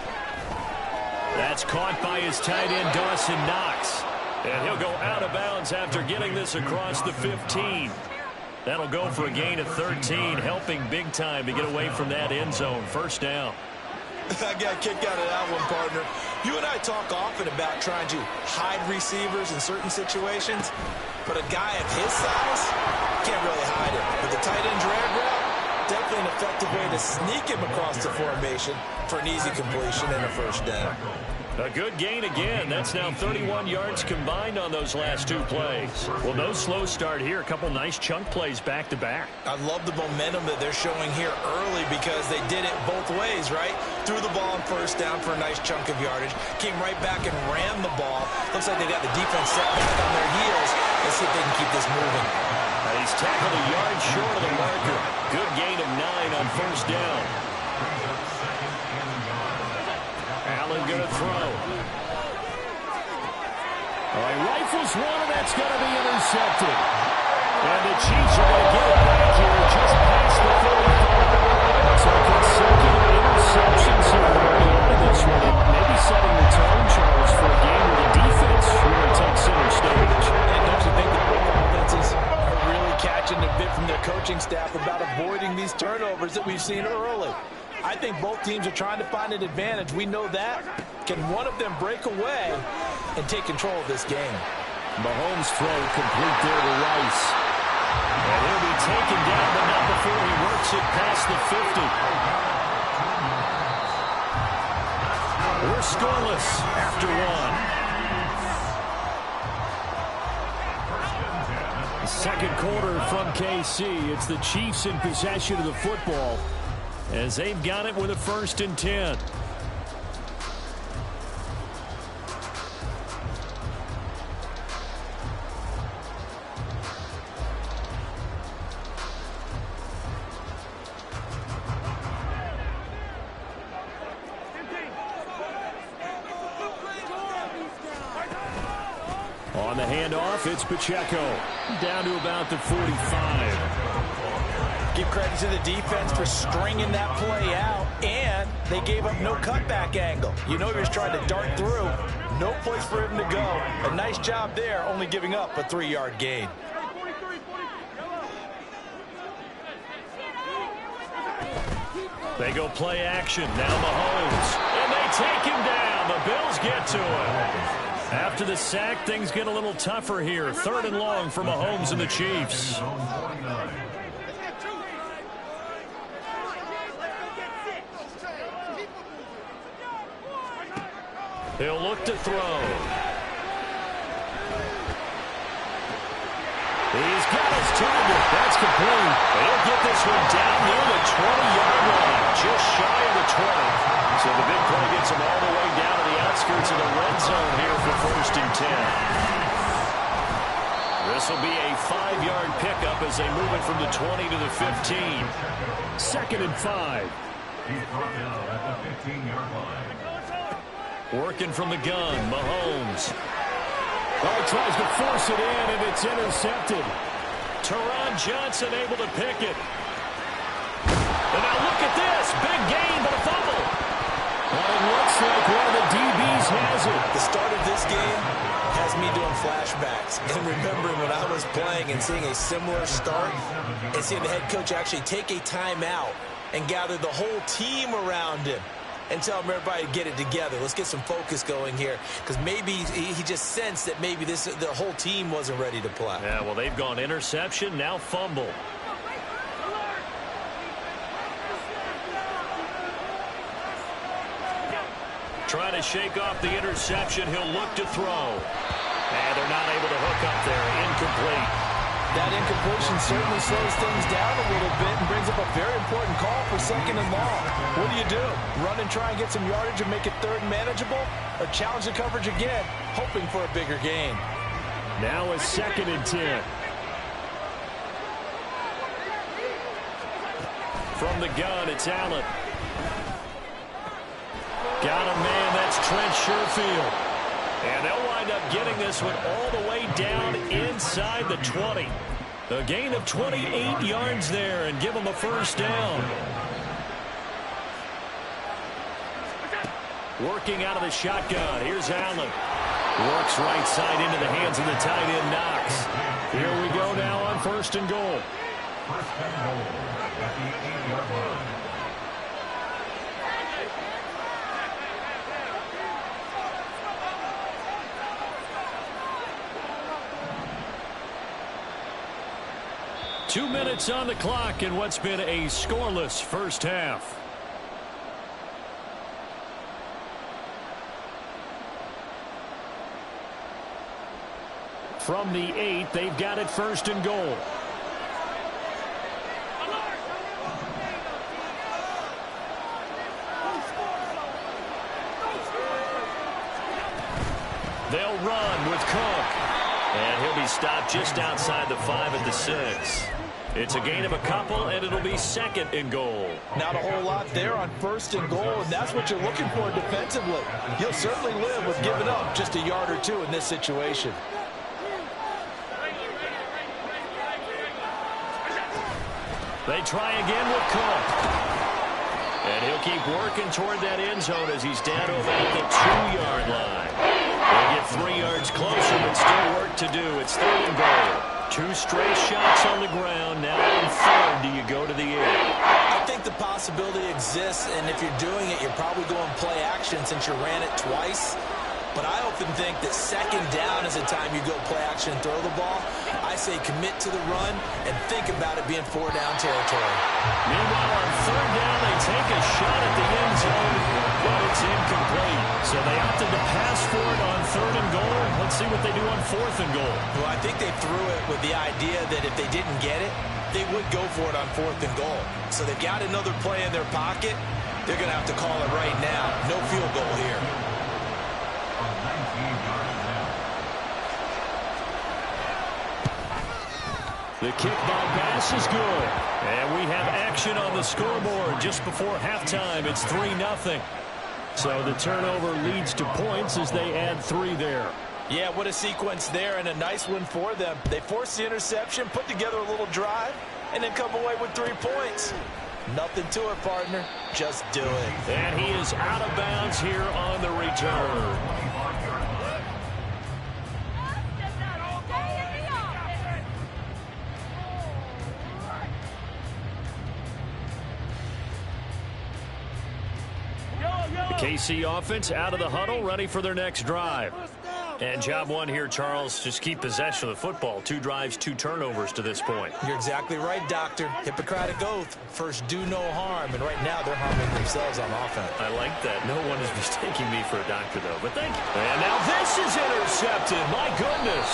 That's caught by his tight end, Dawson Knox. And he'll go out of bounds after getting this across the 15. That'll go for a gain of 13, helping big time to get away from that end zone. First down. I got a kick out of that one, partner. You and I talk often about trying to hide receivers in certain situations, but a guy of his size can't really hide him. But the tight end drag route, definitely an effective way to sneak him across the formation for an easy completion and a first down. A good gain again. That's now 31 yards combined on those last 2 plays. Well, no slow start here. A couple nice chunk plays back-to-back. I love the momentum that they're showing here early because they did it both ways, right? Threw the ball on first down for a nice chunk of yardage. Came right back and ran the ball. Looks like they got the defense set back on their heels. Let's see if they can keep this moving. He's tackled a yard short of the marker. Good gain of 9 on first down. Allen going to throw. All right, rifles one, and that's going to be intercepted. And the Chiefs are going to get it back here just past the 45. So consecutive interceptions here early on in this one. Maybe setting the tone, Charles, for a game where the defense really takes center stage. And don't you think the offenses are really catching a bit from their coaching staff about avoiding these turnovers that we've seen early? I think both teams are trying to find an advantage. We know that. Can one of them break away and take control of this game? Mahomes' throw complete there to Rice. And he'll be taken down, but not before he works it past the 50. We're scoreless after 1. The second quarter from KC. It's the Chiefs in possession of the football as they've got it with a 1st and 10. On the handoff, it's Pacheco. Down to about the 45. Give credit to the defense for stringing that play out, and they gave up no cutback angle. You know he was trying to dart through. No place for him to go. A nice job there, only giving up a 3-yard gain. They go play action. Now Mahomes. And they take him down. The Bills get to him. After the sack, things get a little tougher here. 3rd and long for Mahomes and the Chiefs. He'll look to throw. He's got his target. That's complete. He'll get this one down near the 20-yard line, just shy of the 20. So the big play gets him all the way down to the outskirts of the red zone here for 1st and 10. This will be a 5-yard pickup as they move it from the 20 to the 15. 2nd and 5. He's brought down at the 15-yard line. Working from the gun, Mahomes. Oh, tries to force it in, and it's intercepted. Teron Johnson able to pick it. And now look at this. Big gain, but a fumble. Well, it looks like one of the DBs has it. The start of this game has me doing flashbacks and remembering when I was playing and seeing a similar start and seeing the head coach actually take a timeout and gather the whole team around him and tell him everybody to get it together. Let's get some focus going here, because maybe he just sensed that maybe the whole team wasn't ready to play. Yeah, well, they've gone interception, now fumble. Trying to shake off the interception. He'll look to throw. And they're not able to hook up there. Incomplete. That incompletion certainly slows things down a little bit and brings up a very important call for 2nd and long. What do? Run and try and get some yardage and make it 3rd and manageable? Or challenge the coverage again, hoping for a bigger gain? Now a 2nd and 10. From the gun, it's Allen. Got a man, that's Trent Sherfield. And they'll wind up getting this one all the way down inside the 20. A gain of 28 yards there and give them a 1st down. Working out of the shotgun. Here's Allen. Works right side into the hands of the tight end, Knox. Here we go now on 1st and goal. 1st and goal at the 8-yard line. Two minutes on the clock in what's been a scoreless first half. From the 8, they've got it 1st and goal. They'll run with Cook. And he'll be stopped just outside the 5 at the 6. It's a gain of a couple, and it'll be 2nd and goal. Not a whole lot there on 1st and goal, and that's what you're looking for defensively. You'll certainly live with giving up just a yard or 2 in this situation. They try again with Cook. And he'll keep working toward that end zone as he's down to about the 2-yard line. They'll get 3 yards closer, but still work to do. It's 3rd and goal. 2 straight shots on the ground. Now on 3rd, do you go to the air? I think the possibility exists, and if you're doing it, you're probably going play action since you ran it twice. But I often think that 2nd down is the time you go play action and throw the ball. I say commit to the run and think about it being 4-down territory. Meanwhile, on 3rd down, they take a shot at the end zone, but it's incomplete. So they opted to pass for it on 3rd and goal. Let's see what they do on 4th and goal. Well, I think they threw it with the idea that if they didn't get it, they would go for it on 4th and goal. So they've got another play in their pocket. They're going to have to call it right now. No field goal here. The kick by pass is good. And we have action on the scoreboard just before halftime. It's 3-0. So the turnover leads to points as they add 3 there. Yeah, what a sequence there, and a nice one for them. They forced the interception, put together a little drive, and then come away with 3 points. Nothing to it, partner. Just do it. And he is out of bounds here on the return. The KC offense out of the huddle, ready for their next drive. And job one here, Charles, just keep possession of the football. 2 drives, 2 turnovers to this point. You're exactly right, Doctor. Hippocratic oath. First, do no harm. And right now, they're harming themselves on offense. I like that. No one is mistaking me for a doctor, though. But thank you. And now this is intercepted. My goodness.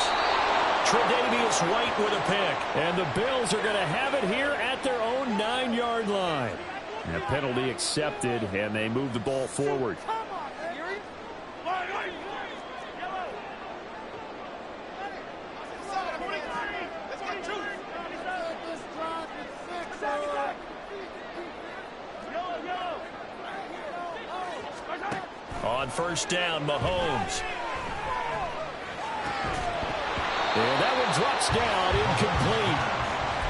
Tre'Davious White with a pick. And the Bills are going to have it here at their own 9-yard line. And a penalty accepted, and they move the ball forward. On first down, Mahomes. And that one drops down, incomplete.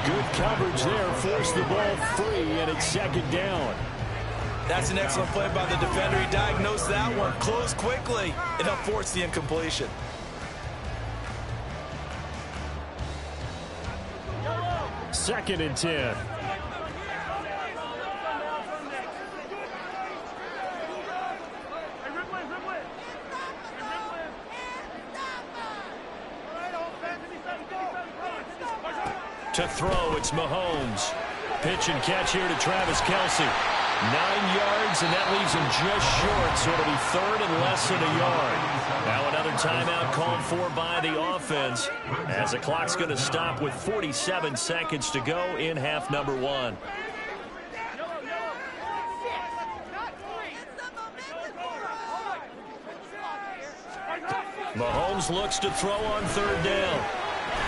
Good coverage there, forced the ball free, and it's 2nd down. That's an excellent play by the defender. He diagnosed that one, closed quickly, and helped force the incompletion. Second and 10. To throw, it's Mahomes. Pitch and catch here to Travis Kelce. 9 yards, and that leaves him just short, so it'll be 3rd and less than a yard. Now another timeout called for by the offense, as the clock's going to stop with 47 seconds to go in half number 1. Mahomes looks to throw on 3rd down.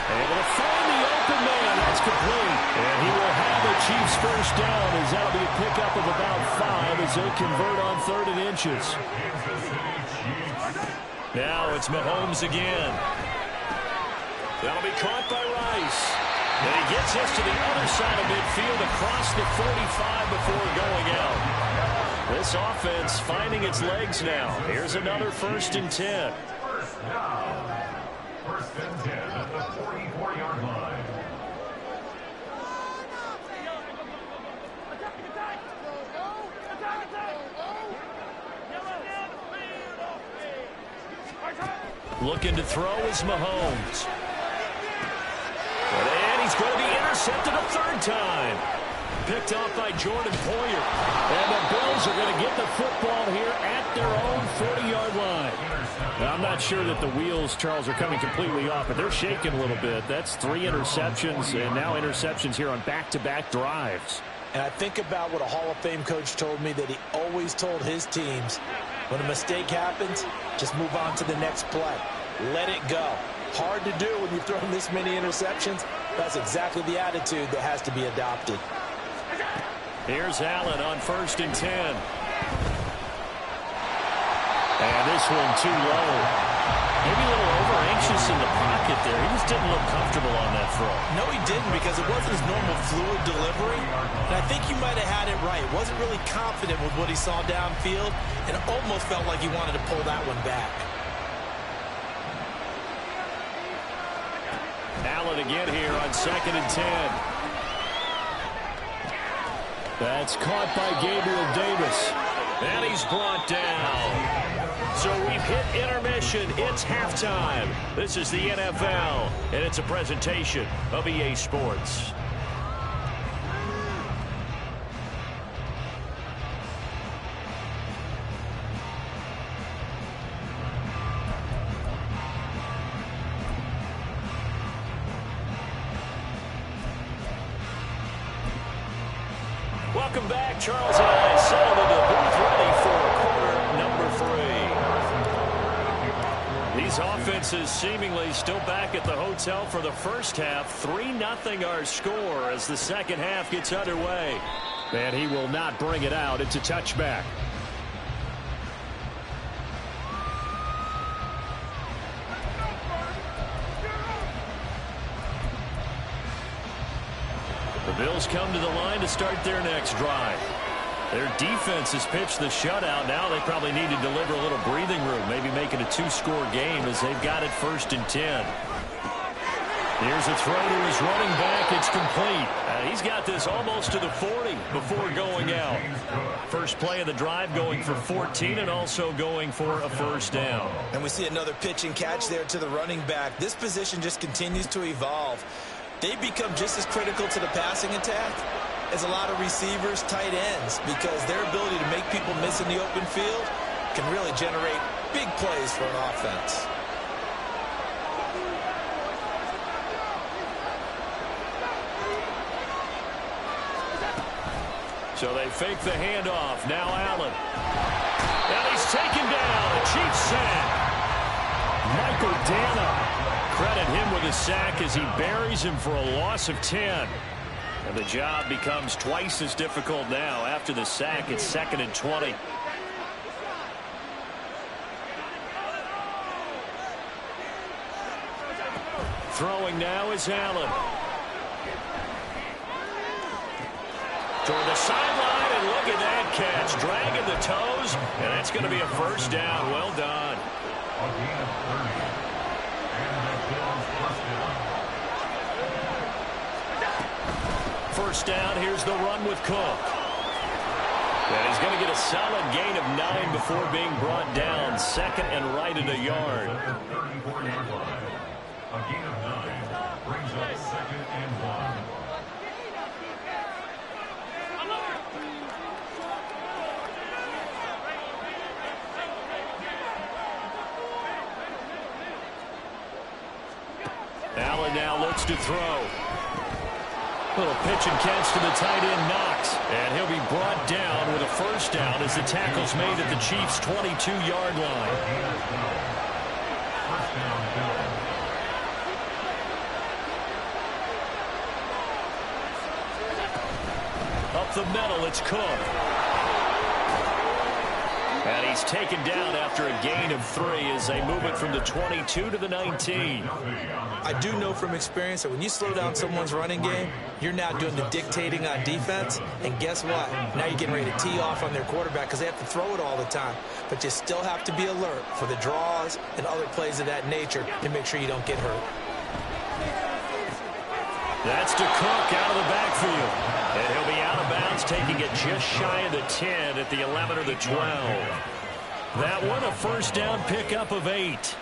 Able to find the open man. That's complete. And he will have the Chiefs first down, as that'll be a pickup of about 5 as they convert on 3rd and inches. Now it's Mahomes again. That'll be caught by Rice. And he gets us to the other side of midfield across the 45 before going out. This offense finding its legs now. Here's another 1st and 10. First down. 1st and 10 at the 44-yard line. Looking to throw is Mahomes. And he's going to be intercepted a 3rd time. Picked off by Jordan Poyer. And the Bills are going to get the football here at their own 40-yard line. Now, I'm not sure that the wheels, Charles, are coming completely off, but they're shaking a little bit. That's 3 interceptions, and now interceptions here on back-to-back drives. And I think about what a Hall of Fame coach told me, that he always told his teams, when a mistake happens, just move on to the next play. Let it go. Hard to do when you've thrown this many interceptions. That's exactly the attitude that has to be adopted. Here's Allen on 1st and 10. And this one too low. Maybe a little over-anxious in the pocket there. He just didn't look comfortable on that throw. No, he didn't, because it wasn't his normal fluid delivery. And I think you might have had it right. Wasn't really confident with what he saw downfield, and it almost felt like he wanted to pull that one back. Allen again here on 2nd and 10. That's caught by Gabriel Davis. And he's brought down. So we've hit intermission. It's halftime. This is the NFL, and it's a presentation of EA Sports. Welcome back. Charles and I settled into the booth ready for quarter number 3. These offenses seemingly still back at the hotel for the first half. 3-0 our score as the second half gets underway. And he will not bring it out. It's a touchback. The Bills come to the line to start their next drive. Their defense has pitched the shutout. Now they probably need to deliver a little breathing room, maybe make it a 2-score game as they've got it 1st and 10. Here's a throw to his running back. It's complete. He's got this almost to the 40 before going out. First play of the drive going for 14 and also going for a first down. And we see another pitch and catch there to the running back. This position just continues to evolve. They become just as critical to the passing attack as a lot of receivers, tight ends, because their ability to make people miss in the open field can really generate big plays for an offense. So they fake the handoff. Now Allen. And he's taken down. A Chiefs sack. Michael Dana. Credit him with a sack as he buries him for a loss of 10. And the job becomes twice as difficult now. After the sack, it's 2nd and 20. Throwing now is Allen. Toward the sideline, and look at that catch. Dragging the toes, and that's going to be a first down. Well done. First down, here's the run with Cook. And he's going to get a solid gain of 9 before being brought down. 2nd and right at a yard. A gain of 9 brings up 2nd and 1. Allen now looks to throw. Little pitch and catch to the tight end, Knox. And he'll be brought down with a first down as the tackle's made at the Chiefs' 22-yard line. First down, Bills. Up the middle, it's Cook. And he's taken down after a gain of 3 as they move it from the 22 to the 19. I do know from experience that when you slow down someone's running game, you're now doing the dictating on defense. And guess what? Now you're getting ready to tee off on their quarterback because they have to throw it all the time. But you still have to be alert for the draws and other plays of that nature to make sure you don't get hurt. That's to Cook out of the backfield. And he'll be out of bounds, taking it just shy of the 10 at the 11 or the 12. That one, a first down pickup of 8.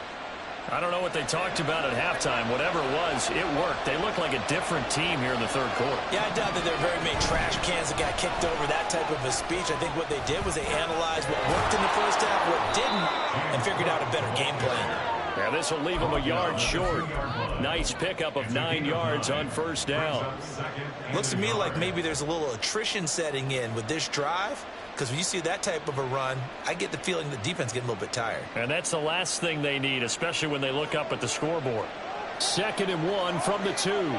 I don't know what they talked about at halftime. Whatever it was, it worked. They look like a different team here in the third quarter. Yeah, I doubt that there are very many trash cans that got kicked over that type of a speech. I think what they did was they analyzed what worked in the first half, what didn't, and figured out a better game plan. Yeah, this will leave them a yard short. Nice pickup of 9 yards on first down. Looks to me like maybe there's a little attrition setting in with this drive, because when you see that type of a run, I get the feeling the defense getting a little bit tired. And that's the last thing they need, especially when they look up at the scoreboard. 2nd and 1 from the 2.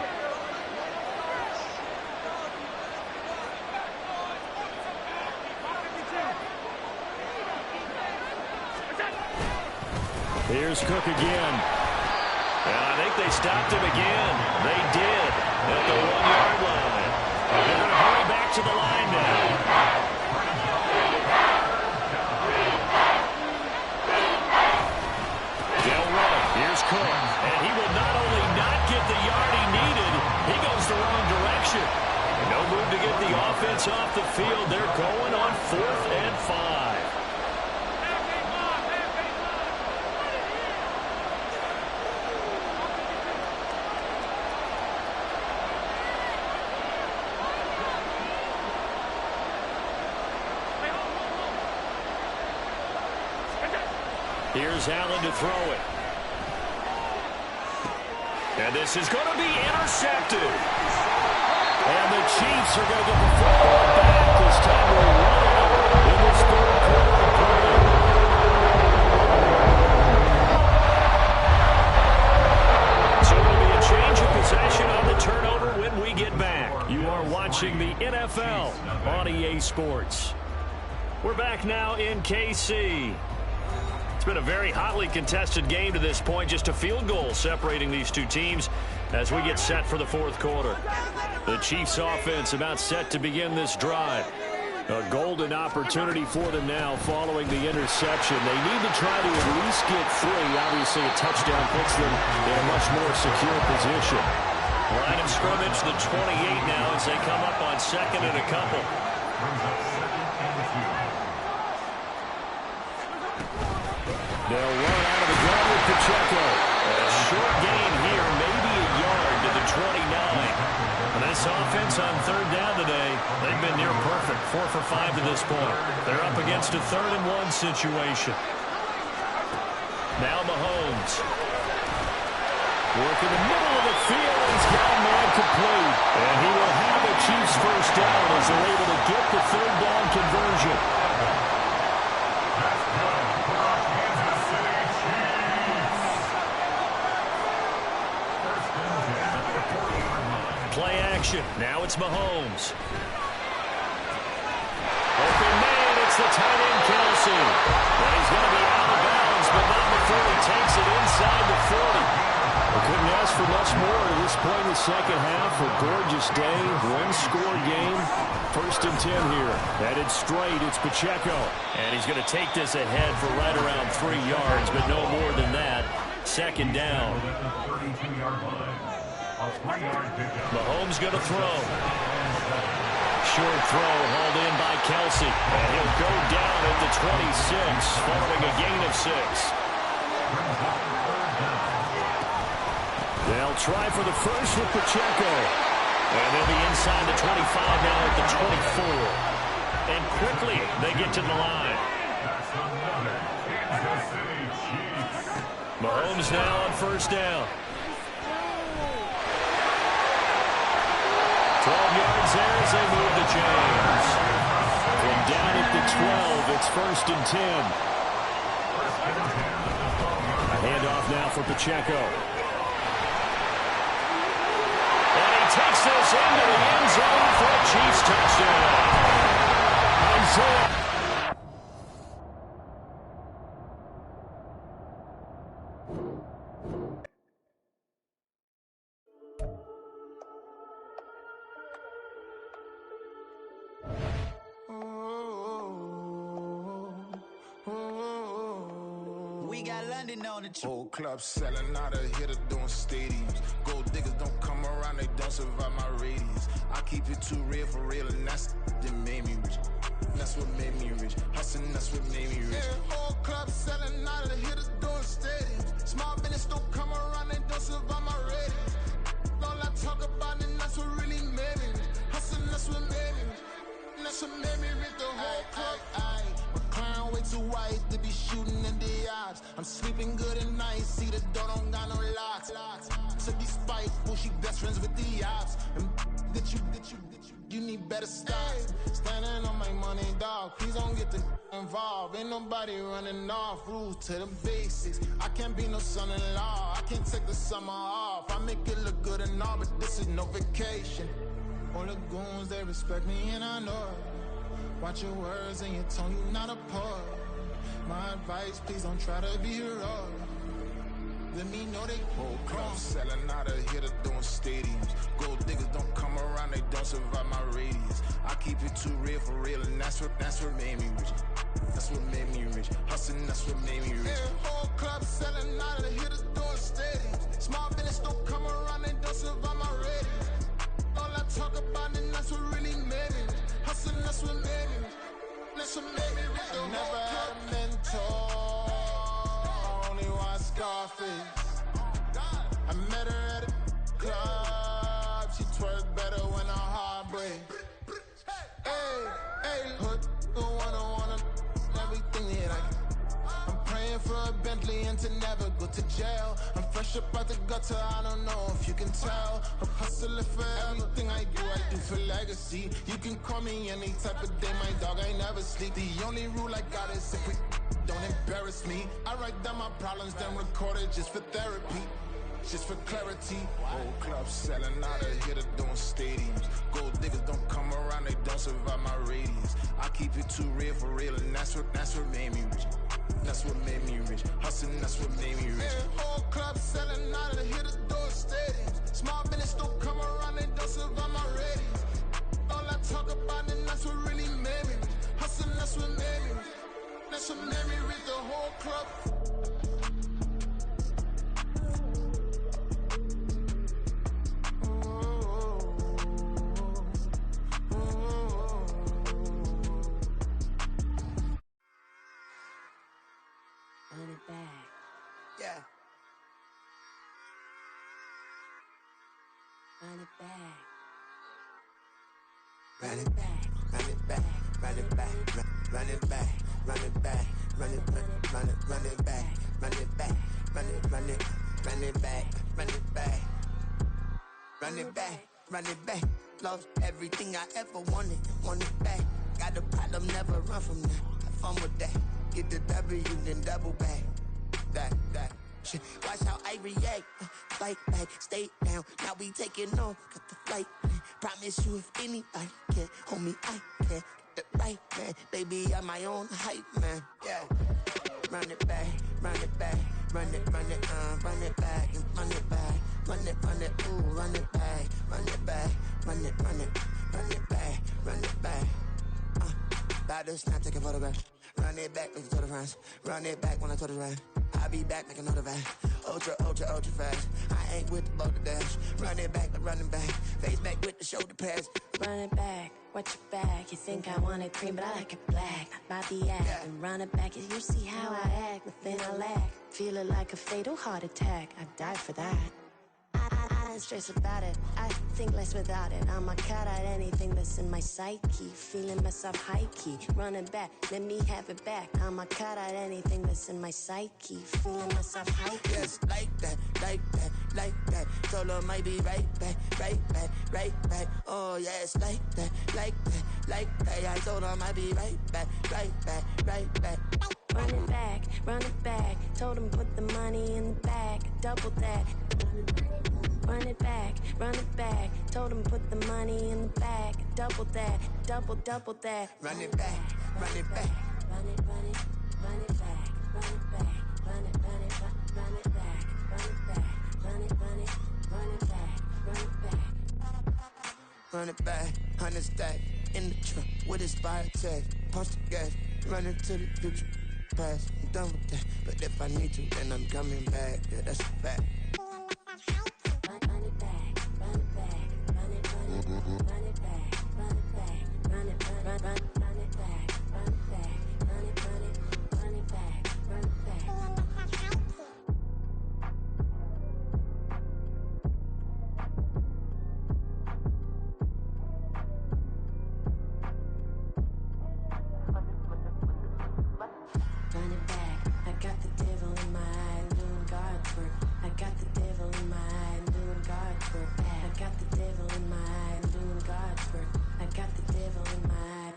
Here's Cook again. And I think they stopped him again. They did at the 1-yard line. They're going to hurry back to the line now. They'll run. Here's Cook. And he will not only not get the yard he needed, he goes the wrong direction. No move to get the offense off the field. They're going on 4th and 5. Here's Allen to throw it. And this is going to be intercepted. And the Chiefs are going to get the football back as time will run out in this third quarter of play. So it'll be a change of possession on the turnover when we get back. You are watching the NFL on EA Sports. We're back now in KC. It's been a very hotly contested game to this point. Just a field goal separating these two teams as we get set for the fourth quarter. The Chiefs offense about set to begin this drive. A golden opportunity for them now following the interception. They need to try to at least get 3. Obviously, a touchdown puts them in a much more secure position. Line of scrimmage, the 28 now as they come up on 2nd and a couple. They'll run out of the gun with Pacheco. A short gain here, maybe a yard to the 29. This offense on 3rd down today, they've been near perfect. 4 for 5 to this point. They're up against a 3rd and 1 situation. Now Mahomes. Work in the middle of the field. He's got a man complete. And he will have a Chiefs first down as they're able to get the 3rd down conversion. Play action. Now it's Mahomes. Open man. It's the tight end, Kelsey. Well, he's going to be out of bounds, but not before he takes it inside the 40. I couldn't ask for much more at this point in the second half. A gorgeous day. 1-score game. 1st and 10 here. Headed straight. It's Pacheco. And he's going to take this ahead for right around 3 yards, but no more than that. 2nd down. Mahomes going to throw. Short throw hauled in by Kelsey. And he'll go down at the 26 following a gain of 6. They'll try for the first with Pacheco. And they'll be inside the 25 now at the 24. And quickly they get to the line. Mahomes now on 1st down. 12 yards there as they move to James. From down at the 12, it's 1st and 10. A handoff now for Pacheco. And he takes this into the end zone for a Chiefs touchdown. Isaiah. We got London on the Whole club selling out of hitter doing stadiums. Gold diggers don't come around, they don't survive my radius. I keep it too real for real, and that's that made me rich. That's what made me rich. Hustling, that's what made me rich. Yeah, whole club selling out of hitters doing stadiums. Small business don't come around, they don't survive my radius. All I talk about, and that's what really made me rich. Hustling, that's what made me rich. That's what made me rich. The whole club. McLaren way too white to be shooting in the odds. I'm sleeping good at night, see the door don't got no locks. To be spiteful, she best friends with the ops. And you need better stocks. Standing on my money, dog. Please don't get the involved. Ain't nobody running off. Rules to the basics. I can't be no son-in-law. I can't take the summer off. I make it look good and all, but this is no vacation. All the goons, they respect me and I know it. Watch your words and your tone, you not a poet. My advice, please don't try to be heroic. Let me know they whole club selling out of hitter doing stadiums. Gold diggers don't come around, they don't survive my radius. I keep it too real for real, and that's what made me rich. That's what made me rich. Hustling, that's what made me rich. Yeah, whole club selling out of hitters doing stadiums. Small business don't come around, they don't survive my radius. All I talk about, and that's what really made me rich. Hustling, that's what made me rich. That's what made me rich. I never had a mentor. I only watch Scarface. I met her at a club. She twerk better when her heart breaks. Hey, hood, the wanna everything that I get. I'm praying for a Bentley and to never go to jail. I'm fresh up out the gutter, I don't know if you can tell. I'm hustling for everything I do for legacy. You can call me any type of day, my dog, I never sleep. The only rule I got is if we don't embarrass me. I write down my problems, then record it just for therapy. Just for clarity. Whole club selling out of hitter doing stadiums. Gold diggers don't come around, they don't survive my radius. I keep it too real for real, and that's what made me rich. That's what made me rich. Hustling, that's what made me rich. Yeah, whole club selling out of hitter doing stadiums. Small business don't come around, they don't survive my radius. All I talk about, and that's what really made me rich. Hustling, that's what made me rich. That's what made me read the whole club. Run it back. Yeah. Run it back. Run it back, run it back, run it back, run it back, run it back, run it back, run it back, run it back, run it back, run it back, run it back, run it back. Lost everything I ever wanted it back. Got a problem, never run from that. Have fun with that. Get the W, then double back. That. Shit. Watch how I react. Fight back, stay down. Now we taking off. Got the flight plan. Promise you, if anybody can, homie, I can. Get the right man. Baby, I'm my own hype man. Yeah. Run it back, run it back, run it back, and run it back, run it, ooh, run it back, run it back, run it back, run it back. About to snap, take a photograph. Run it back, make it to the friends. Run it back when I told it right. I'll be back, make another back. Ultra fast. I ain't with the boulder dash. Run it back, running back. Face back with the shoulder pads. Run it back, watch your back. You think I want it cream, but I like it black. By the act, Yeah. and run it back. You see how I act, nothing I lack. Feel it like a fatal heart attack. I'd die for that. I don't stress about it. I think less without it. I'ma cut out anything that's in my psyche. Feeling myself high key. Running back, let me have it back. I'ma cut out anything that's in my psyche. Feeling myself high key. Yes, like that. Told her might be right back. Oh, yes, like that. I told her might be right back. Run it back. Told him put the money in the bag. Double that. Run it back. Told him put the money in the bag. Double that. Double that. Run it back. Run it back. Run it back. Run it back. Run it back. Run it back. Run it back. Run it back. Run it back, 100 stack in the trunk with expired tag. Punch the gas, running to the future. Past, I'm done with that. But if I need to, then I'm coming back. Yeah, that's a fact. Run it back. Run it back. Run it back. Run it back. Run it back. Run it back. Run it back. Run it back. Run it back. I got the devil in my eye, doing God's work. I got the devil in my eye, doing God's work. I got the devil in my eye, doing God's work. I got the devil in my eye.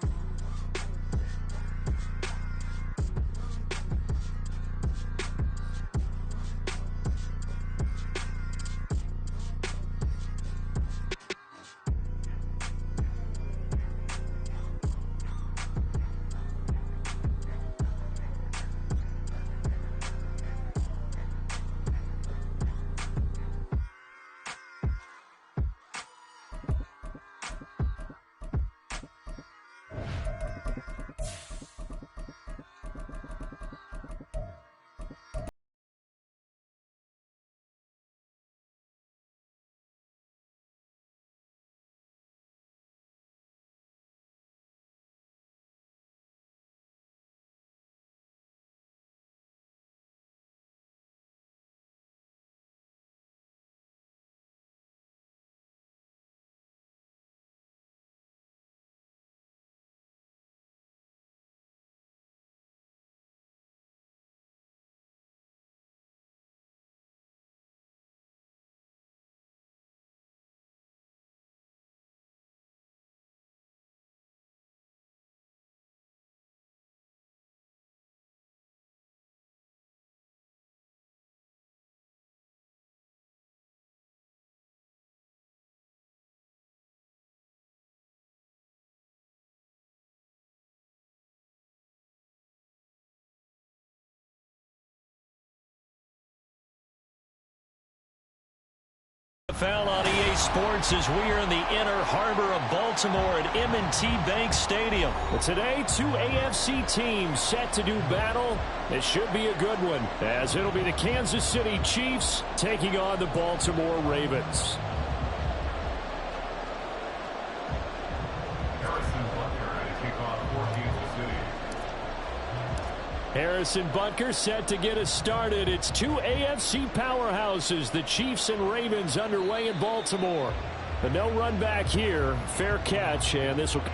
Foul on EA sports as we are in the inner harbor of Baltimore at M&T Bank Stadium. But today, two AFC teams set to do battle. It should be a good one, as it'll be the Kansas City Chiefs taking on the Baltimore Ravens. Harrison Butker set to get us started. It's two AFC powerhouses, the Chiefs and Ravens, underway in Baltimore. But no run back here. Fair catch, and this will...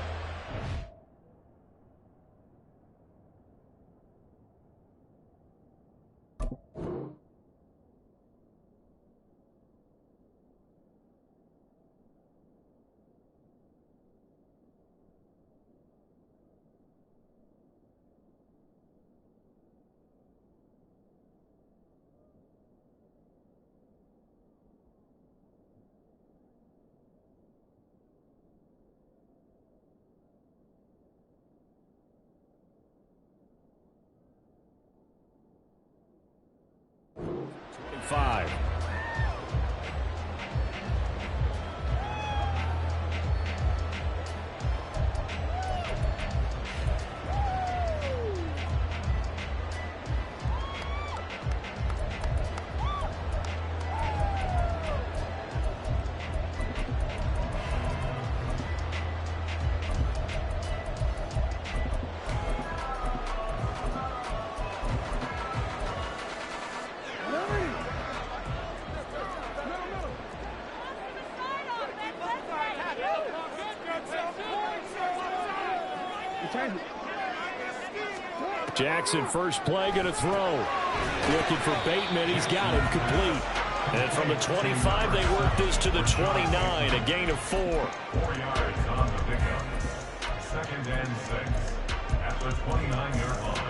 Five. Jackson, first play, going to throw. Looking for Bateman. He's got him complete. And from the 25, they work this to the 29, a gain of 4. 4 yards on the pickup. 2nd and 6 at the 29-yard line.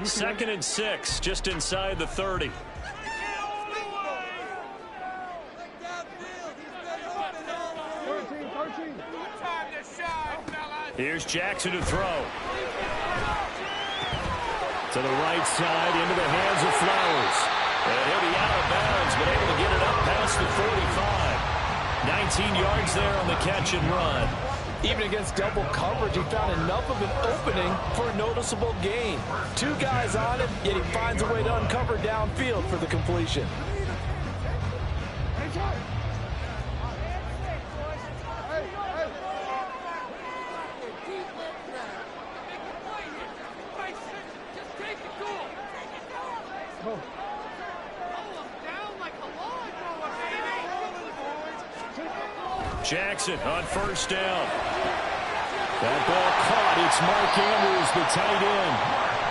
Second and 6, just inside the 30. Here's Jackson to throw. To the right side, into the hands of Flowers. And he'll be out of bounds, but able to get it up past the 45. 19 yards there on the catch and run. Even against double coverage, he found enough of an opening for a noticeable gain. 2 guys on him, yet he finds a way to uncover downfield for the completion. Jackson on first down. That ball caught. It's Mark Andrews, the tight end.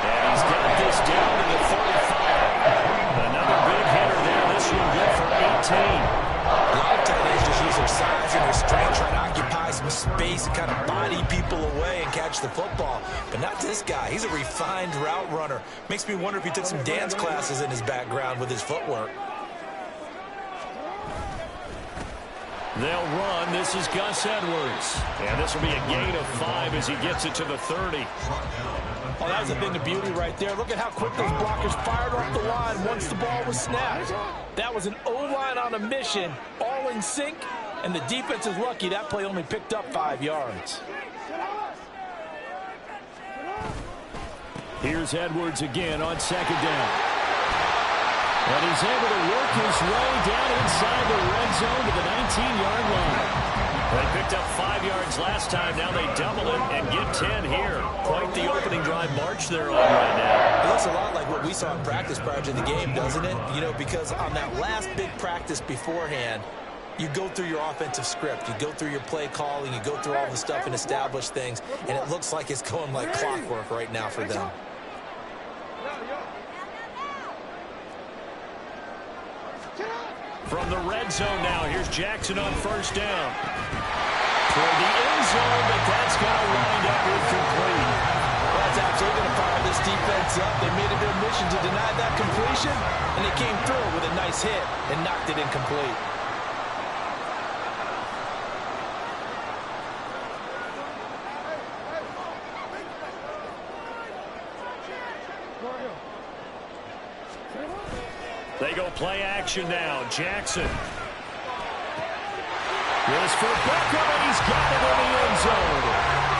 And he's got this down to the 35. Another big hitter there. This one good for 18. A lot of tight ends just use their size and their strength, trying to occupy some space and kind of body people away and catch the football. But not this guy. He's a refined route runner. Makes me wonder if he took some dance classes in his background with his footwork. They'll run. This is Gus Edwards. And this will be a gain of 5 as he gets it to the 30. Oh, that was a thing of beauty right there. Look at how quick those blockers fired off the line once the ball was snapped. That was an O-line on a mission, all in sync, and the defense is lucky that play only picked up 5 yards. Here's Edwards again on second down. And he's able to work his way down inside the red zone to the 19-yard line. They picked up 5 yards last time. Now they double it and get 10 here. Quite the opening drive march they're on right now. It looks a lot like what we saw in practice prior to the game, doesn't it? You know, because on that last big practice beforehand, you go through your offensive script. You go through your play calling. You go through all the stuff and establish things. And it looks like it's going like clockwork right now for them. From the red zone now, here's Jackson on first down. Toward the end zone, but that's going to wind up incomplete. Well, that's absolutely going to fire this defense up. They made it their mission to deny that completion, and they came through with a nice hit and knocked it incomplete. Play action now. Jackson. Here's for Beckham, and he's got it in the end zone.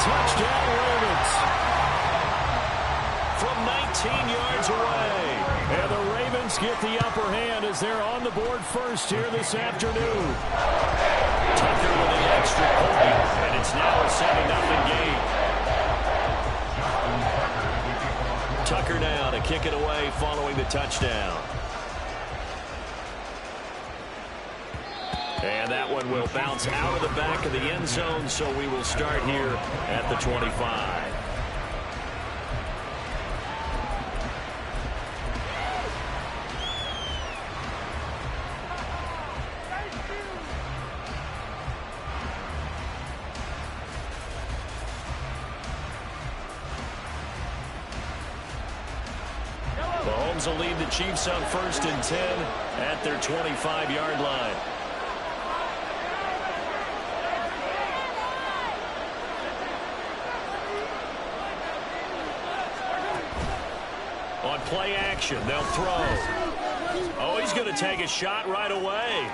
Touchdown, Ravens. From 19 yards away. And the Ravens get the upper hand as they're on the board first here this afternoon. Tucker with an extra point, and it's now a 7-0 game. Tucker now to kick it away following the touchdown. And that one will bounce out of the back of the end zone, so we will start here at the 25. Mahomes will lead the Chiefs on 1st and 10 at their 25-yard line. On play action, they'll throw. Oh, he's going to take a shot right away.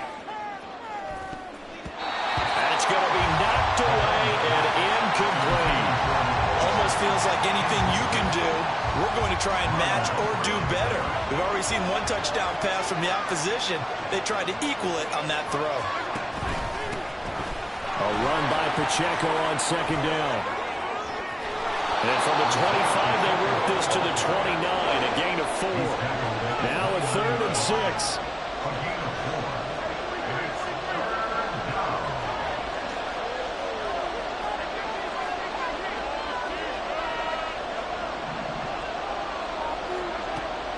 And it's going to be knocked away and incomplete. Almost feels like anything you can do, we're going to try and match or do better. We've already seen one touchdown pass from the opposition. They tried to equal it on that throw. A run by Pacheco on 2nd down. And from the 25, they work this to the 29, a gain of 4. Now a 3rd and 6.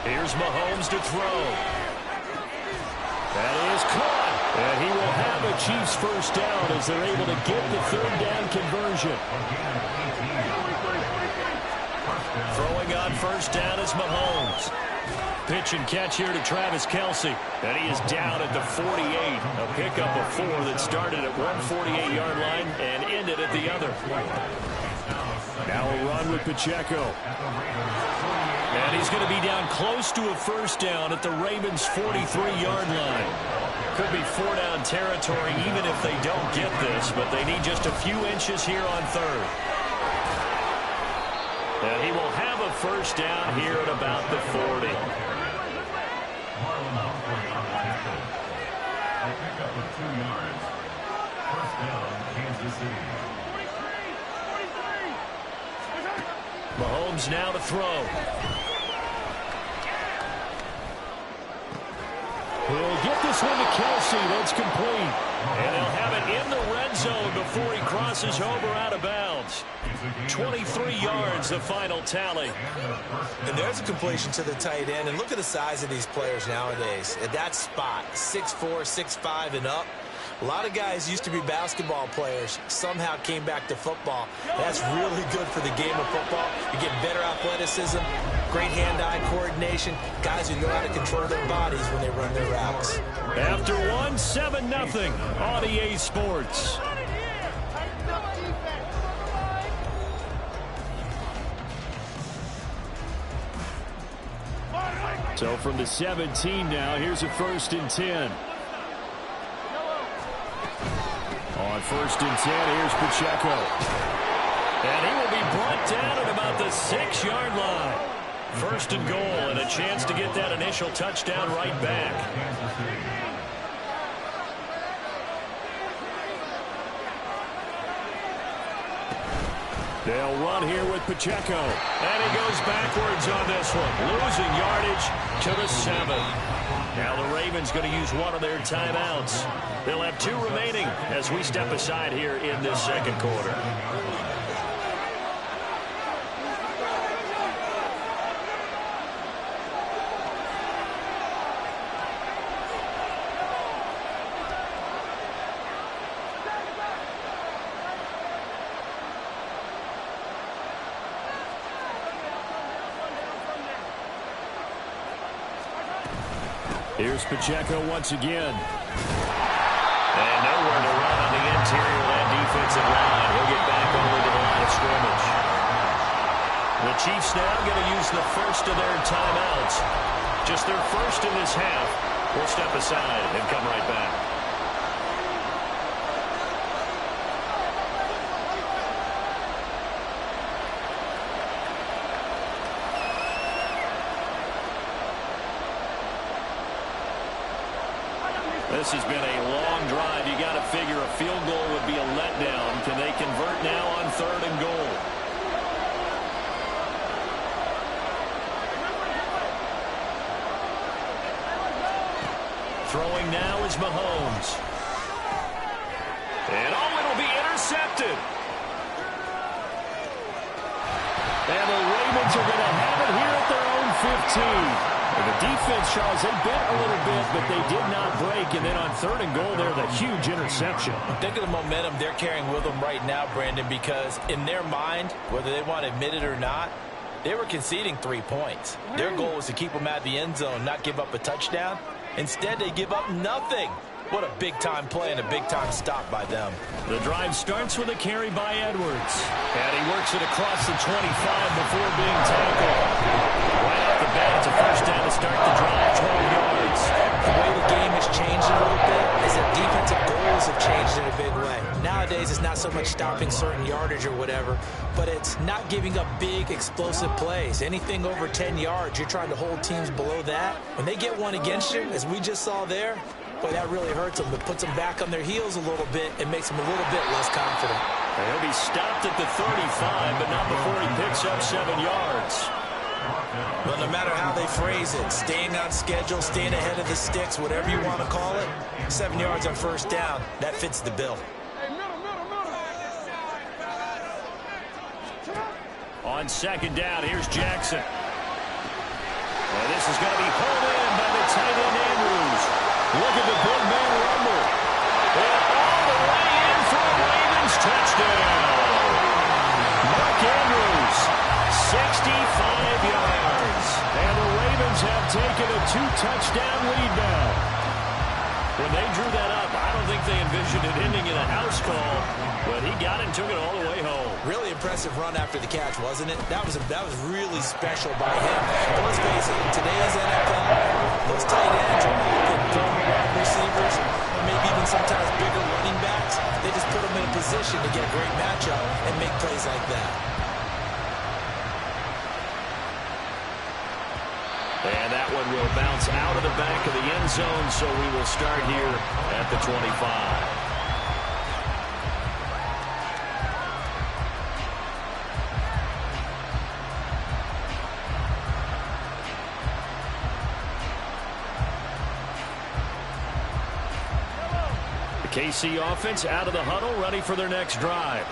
Here's Mahomes to throw. That is caught. And he will have a Chiefs first down as they're able to get the 3rd down conversion. Throwing on 1st down is Mahomes. Pitch and catch here to Travis Kelce. And he is down at the 48. A pickup of 4 that started at one 48-yard line and ended at the other. Now a run with Pacheco. And he's going to be down close to a 1st down at the Ravens' 43-yard line. Could be 4-down territory even if they don't get this, but they need just a few inches here on 3rd. And he will have a 1st down here at about the 40. A pickup of 2 yards. 1st down, Kansas City. Mahomes now to throw. He'll get this one to Kelce. That's complete. And he'll have it in the red zone before he crosses over out of bounds. 23 yards, the final tally. And there's a completion to the tight end. And look at the size of these players nowadays. At that spot, 6'4", 6'5", and up. A lot of guys used to be basketball players, somehow came back to football. That's really good for the game of football. You get better athleticism, great hand-eye coordination, guys who know how to control their bodies when they run their routes. After 1, 7-0 on EA Sports. So from the 17 now, here's a 1st and 10. On 1st and 10, here's Pacheco. And he will be brought down at about the 6-yard line. 1st and goal, and a chance to get that initial touchdown right back. They'll run here with Pacheco. And he goes backwards on this one, losing yardage to the 7. Now the Ravens going to use one of their timeouts. They'll have 2 remaining as we step aside here in this 2nd quarter. Here's Pacheco once again. And nowhere to run on the interior of that defensive line. He'll get back over to the line of scrimmage. The Chiefs now going to use the first of their timeouts. Just their first in this half. We'll step aside and come right back. This has been a long drive. You got to figure a field goal would be a letdown. Can they convert now on 3rd and goal? Throwing now is Mahomes. And it'll be intercepted. And the Ravens are going to have it here at their own 15. The defense, Charles, they bent a little bit, but they did not break. And then on 3rd and goal, there's a huge interception. Think of the momentum they're carrying with them right now, Brandon, because in their mind, whether they want to admit it or not, they were conceding 3 points. Their goal was to keep them out of the end zone, not give up a touchdown. Instead, they give up nothing. What a big-time play and a big-time stop by them. The drive starts with a carry by Edwards. And he works it across the 25 before being tackled. Right off the bat, it's a first down to start the drive, 12 yards. The way the game has changed a little bit is that defensive goals have changed in a big way. Nowadays, it's not so much stopping certain yardage or whatever, but it's not giving up big, explosive plays. Anything over 10 yards, you're trying to hold teams below that. When they get one against you, as we just saw there, boy, that really hurts them. It puts them back on their heels a little bit and makes them a little bit less confident. He'll be stopped at the 35, but not before he picks up 7 yards. Well, no matter how they phrase it, staying on schedule, staying ahead of the sticks, whatever you want to call it, 7 yards on first down, that fits the bill. On 2nd down, here's Jackson. And this is going to be pulled in by the tight end Andrews. Look at the big man rumble. And all the way in for a Ravens touchdown. Mark Andrews, 65 yards. And the Ravens have taken a 2-touchdown lead now. When they drew that up, I don't think they envisioned it ending in a house call, but he got it and took it all the way home. Really impressive run after the catch, wasn't it? That was really special by him. But let's face it, in today's NFL, those tight ends are often former wide receivers, or maybe even sometimes bigger running backs. They just put them in a position to get a great matchup and make plays like that. And that one will bounce out of the back of the end zone, so we will start here at the 25. KC offense out of the huddle, ready for their next drive.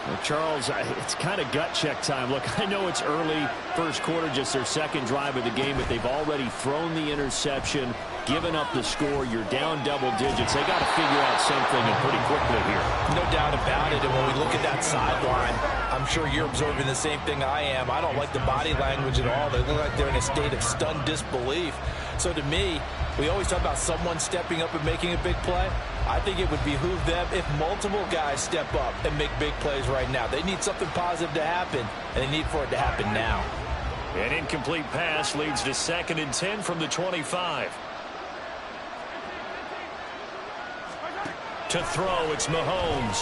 Well, Charles, it's kind of gut check time. Look, I know it's early, first quarter, just their second drive of the game, but they've already thrown the interception, given up the score. You're down double digits. They got to figure out something, and pretty quickly here. No doubt about it. And when we look at that sideline, I'm sure you're observing the same thing I am. I don't like the body language at all. They look like they're in a state of stunned disbelief. So to me, we always talk about someone stepping up and making a big play. I think it would behoove them if multiple guys step up and make big plays right now. They need something positive to happen, and they need for it to happen now. An incomplete pass leads to 2nd and 10 from the 25. To throw, it's Mahomes.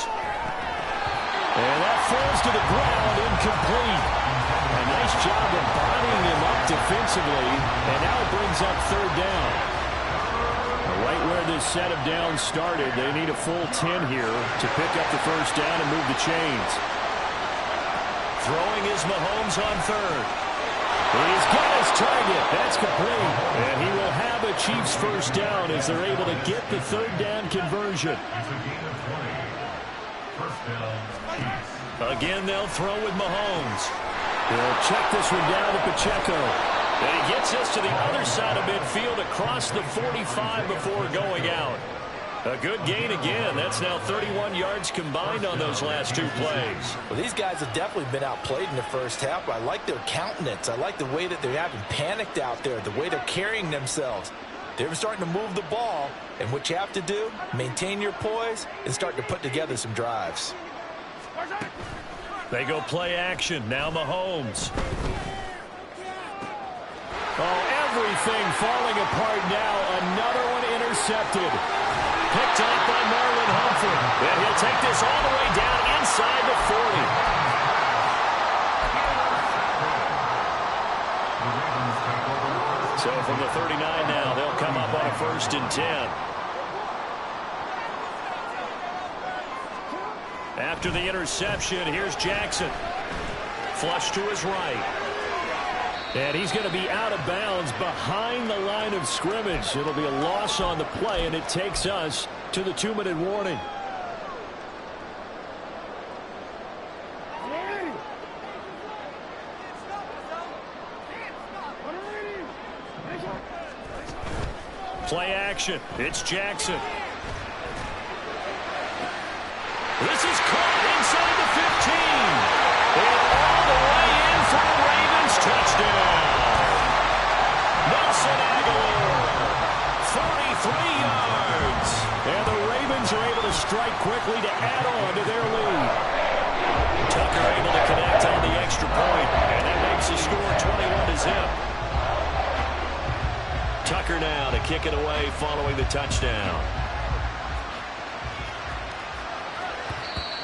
And that falls to the ground, incomplete. A nice job of bodying him up defensively, and now it brings up 3rd down. Right where this set of downs started, they need a full 10 here to pick up the first down and move the chains. Throwing is Mahomes on 3rd. He's got his target. That's complete. And he will have a Chiefs first down as they're able to get the 3rd down conversion. Again, they'll throw with Mahomes. He'll check this one down to Pacheco. And he gets us to the other side of midfield across the 45 before going out. A good gain again. That's now 31 yards combined on those last 2 plays. Well, these guys have definitely been outplayed in the first half. I like their countenance. I like the way that they haven't panicked out there, the way they're carrying themselves. They're starting to move the ball, and what you have to do, maintain your poise and start to put together some drives. They go play action. Now Mahomes. Oh, Everything falling apart now. Another one intercepted. Picked off by Marlon Humphrey. And he'll take this all the way down inside the 40. So from the 39 now, they'll come up on a 1st and 10. After the interception, here's Jackson. Flush to his right. And he's going to be out of bounds behind the line of scrimmage. It'll be a loss on the play, and it takes us to the 2-minute warning. Play action. It's Jackson. This is caught inside the 15. And all the way in for the Ravens. Touchdown. Nelson Aguilar. 43 yards. And the Ravens are able to strike quickly to add on to their lead. Tucker able to connect on the extra point. And that makes the score 21-0. Tucker now to kick it away following the touchdown.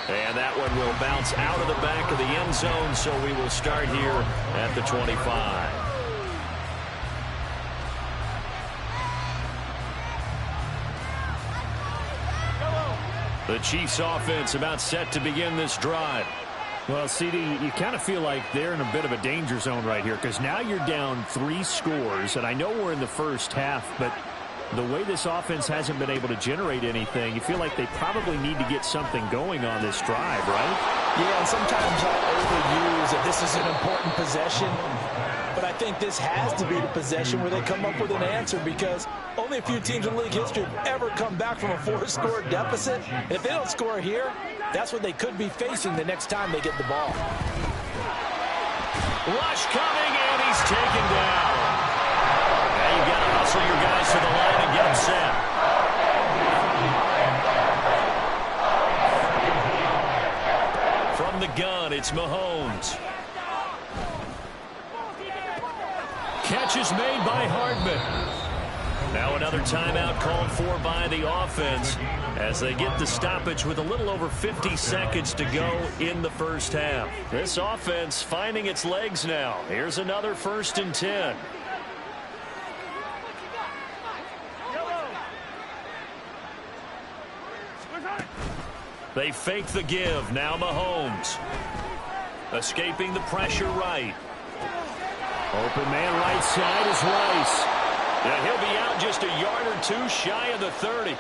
And that one will bounce out of the back of the end zone, so we will start here at the 25. The Chiefs offense about set to begin this drive. Well, CD, you kind of feel like they're in a bit of a danger zone right here because now you're down 3 scores, and I know we're in the first half, but the way this offense hasn't been able to generate anything, you feel like they probably need to get something going on this drive, right? Yeah, and sometimes I overuse that this is an important possession, but I think this has to be the possession where they come up with an answer because only a few teams in league history have ever come back from a 4-score deficit. If they don't score here, that's what they could be facing the next time they get the ball. Rush coming, and he's taken down. Now you've got to hustle your guys to the line and get them set. From the gun, it's Mahomes. Catch is made by Hardman. Now another timeout called for by the offense as they get the stoppage with a little over 50 seconds to go in the first half. This offense finding its legs now. Here's another 1st and 10. They fake the give. Now Mahomes. Escaping the pressure right. Open man right side is Rice. And he'll be out just a yard or 2 shy of the 30.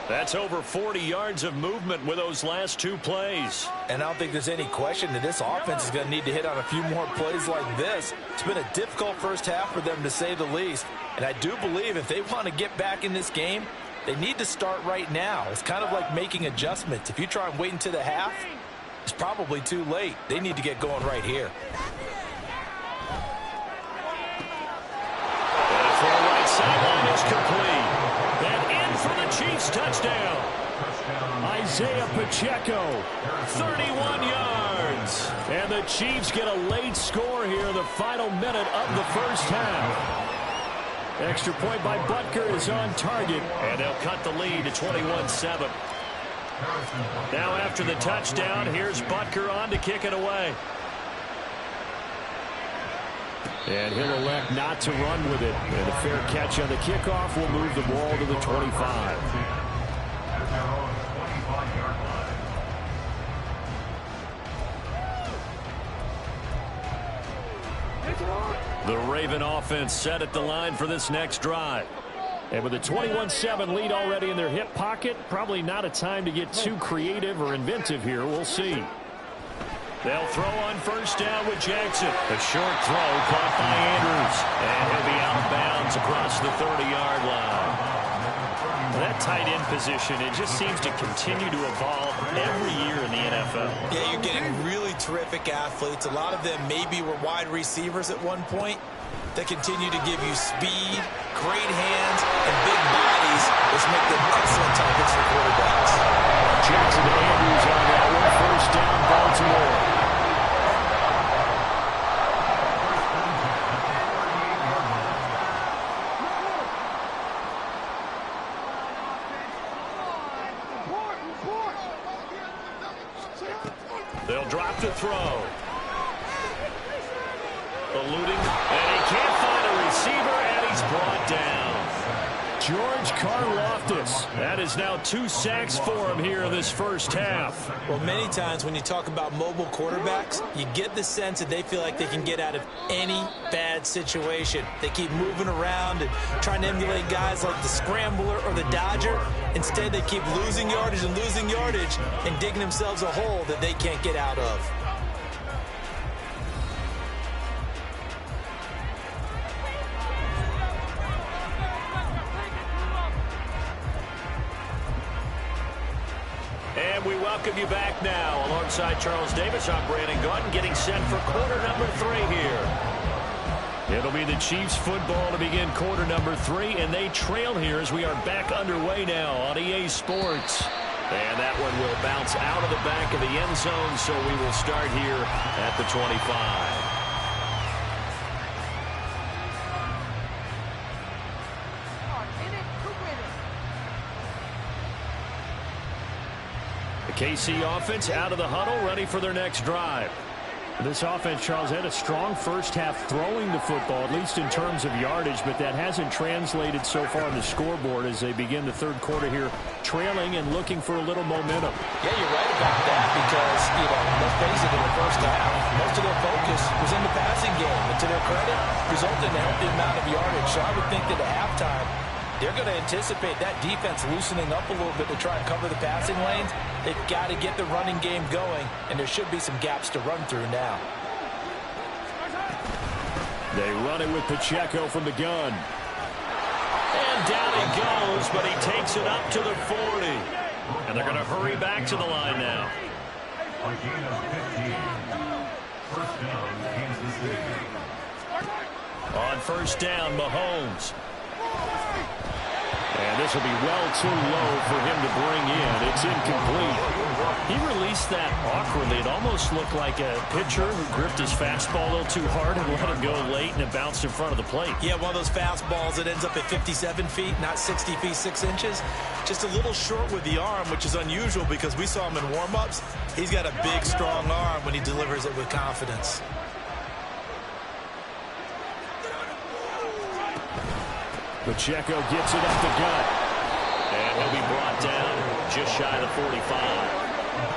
That's over 40 yards of movement with those last 2 plays. And I don't think there's any question that this offense is going to need to hit on a few more plays like this. It's been a difficult first half for them, to say the least. And I do believe if they want to get back in this game, they need to start right now. It's kind of like making adjustments. If you try and wait until the half, it's probably too late. They need to get going right here. Sideline is complete. And in for the Chiefs touchdown. Isaiah Pacheco, 31 yards. And the Chiefs get a late score here, the final minute of the first half. Extra point by Butker is on target. And they'll cut the lead to 21-7. Now after the touchdown, here's Butker on to kick it away. And he'll elect not to run with it. And a fair catch on the kickoff will move the ball to the 25. The Raven offense set at the line for this next drive. And with a 21-7 lead already in their hip pocket, probably not a time to get too creative or inventive here. We'll see. They'll throw on first down with Jackson. A short throw caught by Andrews. And he'll be out of bounds across the 30-yard line. That tight end position, it just seems to continue to evolve every year in the NFL. Yeah, you're getting really terrific athletes. A lot of them maybe were wide receivers at one point. They continue to give you speed, great hands, and big bodies, which make them excellent targets for quarterbacks. Jackson to Andrews on that one. First down, Baltimore. They'll drop to throw. Eluding, and he can't find a receiver, and he's brought down. George Karlaftis. That is now 2 sacks for him here in this first half. Well, many times when you talk about mobile quarterbacks, you get the sense that they feel like they can get out of any bad situation. They keep moving around and trying to emulate guys like the Scrambler or the Dodger. Instead, they keep losing yardage and digging themselves a hole that they can't get out of. And we welcome you back now. Alongside Charles Davis, I'm Brandon Gaudin, getting set for quarter number 3 here. It'll be the Chiefs football to begin quarter number 3, and they trail here as we are back underway now on EA Sports. And that one will bounce out of the back of the end zone, so we will start here at the 25. KC offense out of the huddle, ready for their next drive. This offense, Charles, had a strong first half throwing the football, at least in terms of yardage, but that hasn't translated so far on the scoreboard as they begin the third quarter here, trailing and looking for a little momentum. Yeah, you're right about that because, let's face it, in the first half, most of their focus was in the passing game. And to their credit, resulted in a healthy amount of yardage. So I would think that at halftime, they're going to anticipate that defense loosening up a little bit to try and cover the passing lanes. They've got to get the running game going, and there should be some gaps to run through now. They run it with Pacheco from the gun. And down he goes, but he takes it up to the 40. And they're going to hurry back to the line now. A gain of 15. First down, Kansas City. On first down, Mahomes. And this will be well too low for him to bring in. It's incomplete. He released that awkwardly. It almost looked like a pitcher who gripped his fastball a little too hard and let him go late, and it bounced in front of the plate. Yeah, one of those fastballs that ends up at 57 feet, not 60 feet, 6 inches. Just a little short with the arm, which is unusual because we saw him in warm-ups. He's got a big, strong arm when he delivers it with confidence. Pacheco gets it up the gut. And he'll be brought down just shy of the 45.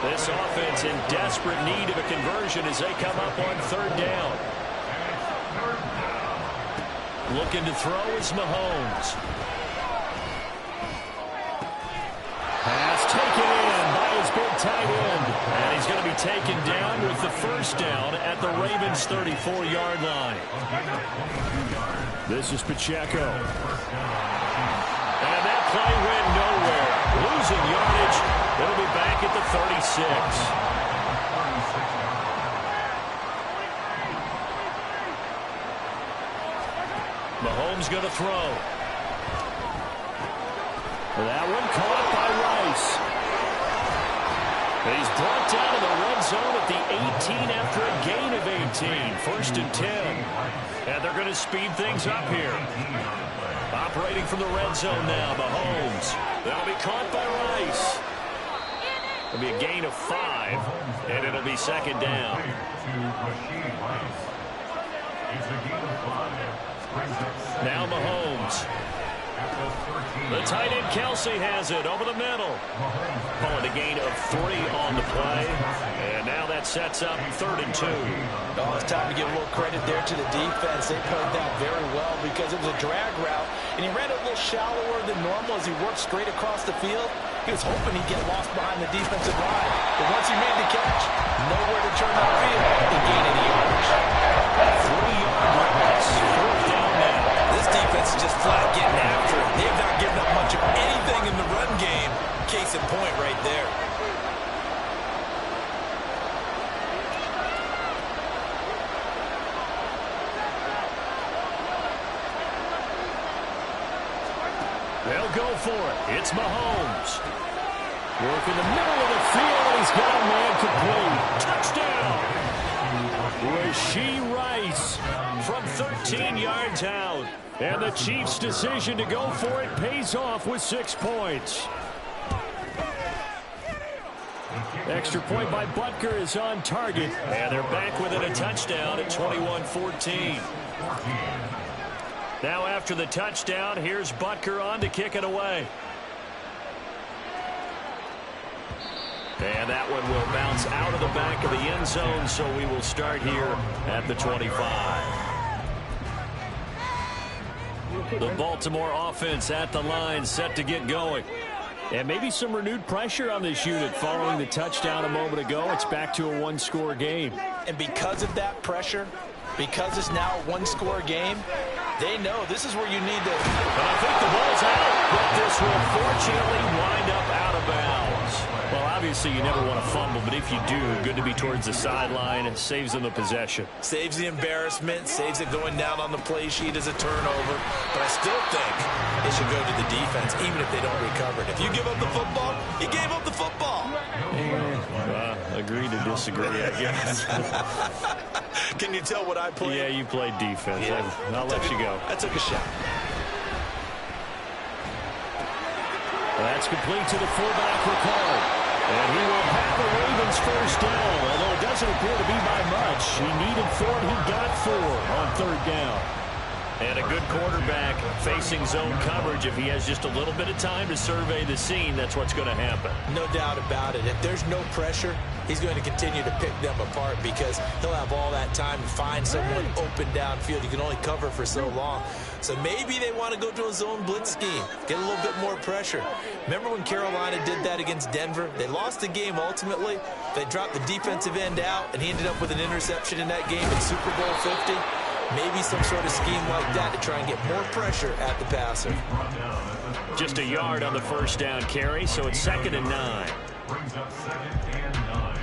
This offense in desperate need of a conversion as they come up on third down. Looking to throw is Mahomes. Pass taken in by his big tight end. And he's going to be taken down with the first down at the Ravens' 34-yard line. This is Pacheco. And that play went nowhere. Losing yardage. It'll be back at the 36. Mahomes going to throw. That one caught by Rice. He's brought down to the red zone at the 18 after a gain of 18. First and 10. And they're going to speed things up here. Operating from the red zone now, Mahomes. That'll be caught by Rice. It'll be a gain of 5, and it'll be second down. Now Mahomes. The tight end Kelsey has it over the middle. Calling a gain of 3 on the play. And now that sets up third and 2. Oh, it's time to give a little credit there to the defense. They played that very well because it was a drag route. And he ran a little shallower than normal as he worked straight across the field. He was hoping he'd get lost behind the defensive line. But once he made the catch, nowhere to turn upfield and gain any yardage. 3-yard loss. Fourth down now. This defense is just flat getting after it. They've not given up much of anything in the run game. Case in point right there. They'll go for it. It's Mahomes. Work in the middle of the field. He's got a man complete. Touchdown. Rashee Rice from 13 yards out. And the Chiefs' decision to go for it pays off with 6 points. Extra point by Butker is on target. And they're back within a touchdown at 21-14. Now after the touchdown, here's Butker on to kick it away. And that one will bounce out of the back of the end zone, so we will start here at the 25. The Baltimore offense at the line, set to get going. And maybe some renewed pressure on this unit following the touchdown a moment ago. It's back to a one-score game. And because of that pressure, because it's now a one-score game, they know this is where you need to. And I think the ball's out, but this will fortunately wind up out of bounds. Well, obviously you never want to fumble, but if you do, good to be towards the sideline. It saves them the possession. Saves the embarrassment, saves it going down on the play sheet as a turnover. But I still think it should go to the defense, even if they don't recover it. If you give up the football, you gave up the football. Agree to disagree, I guess. Can you tell what I played? Yeah, you played defense. Yeah. I'll let you go. I took a shot. That's complete to the fullback, Ricard. And he will have the Ravens first down, although it doesn't appear to be by much. He needed 4, and he got 4 on third down. And a good quarterback facing zone coverage. If he has just a little bit of time to survey the scene, that's what's going to happen. No doubt about it. If there's no pressure, he's going to continue to pick them apart because he'll have all that time to find someone open downfield. You can only cover for so long. So maybe they want to go to a zone blitz scheme, get a little bit more pressure. Remember when Carolina did that against Denver? They lost the game ultimately. They dropped the defensive end out, and he ended up with an interception in that game in Super Bowl 50. Maybe some sort of scheme like that to try and get more pressure at the passer. Just a yard on the first down carry, so it's 2nd and 9. Brings up 2nd and 9.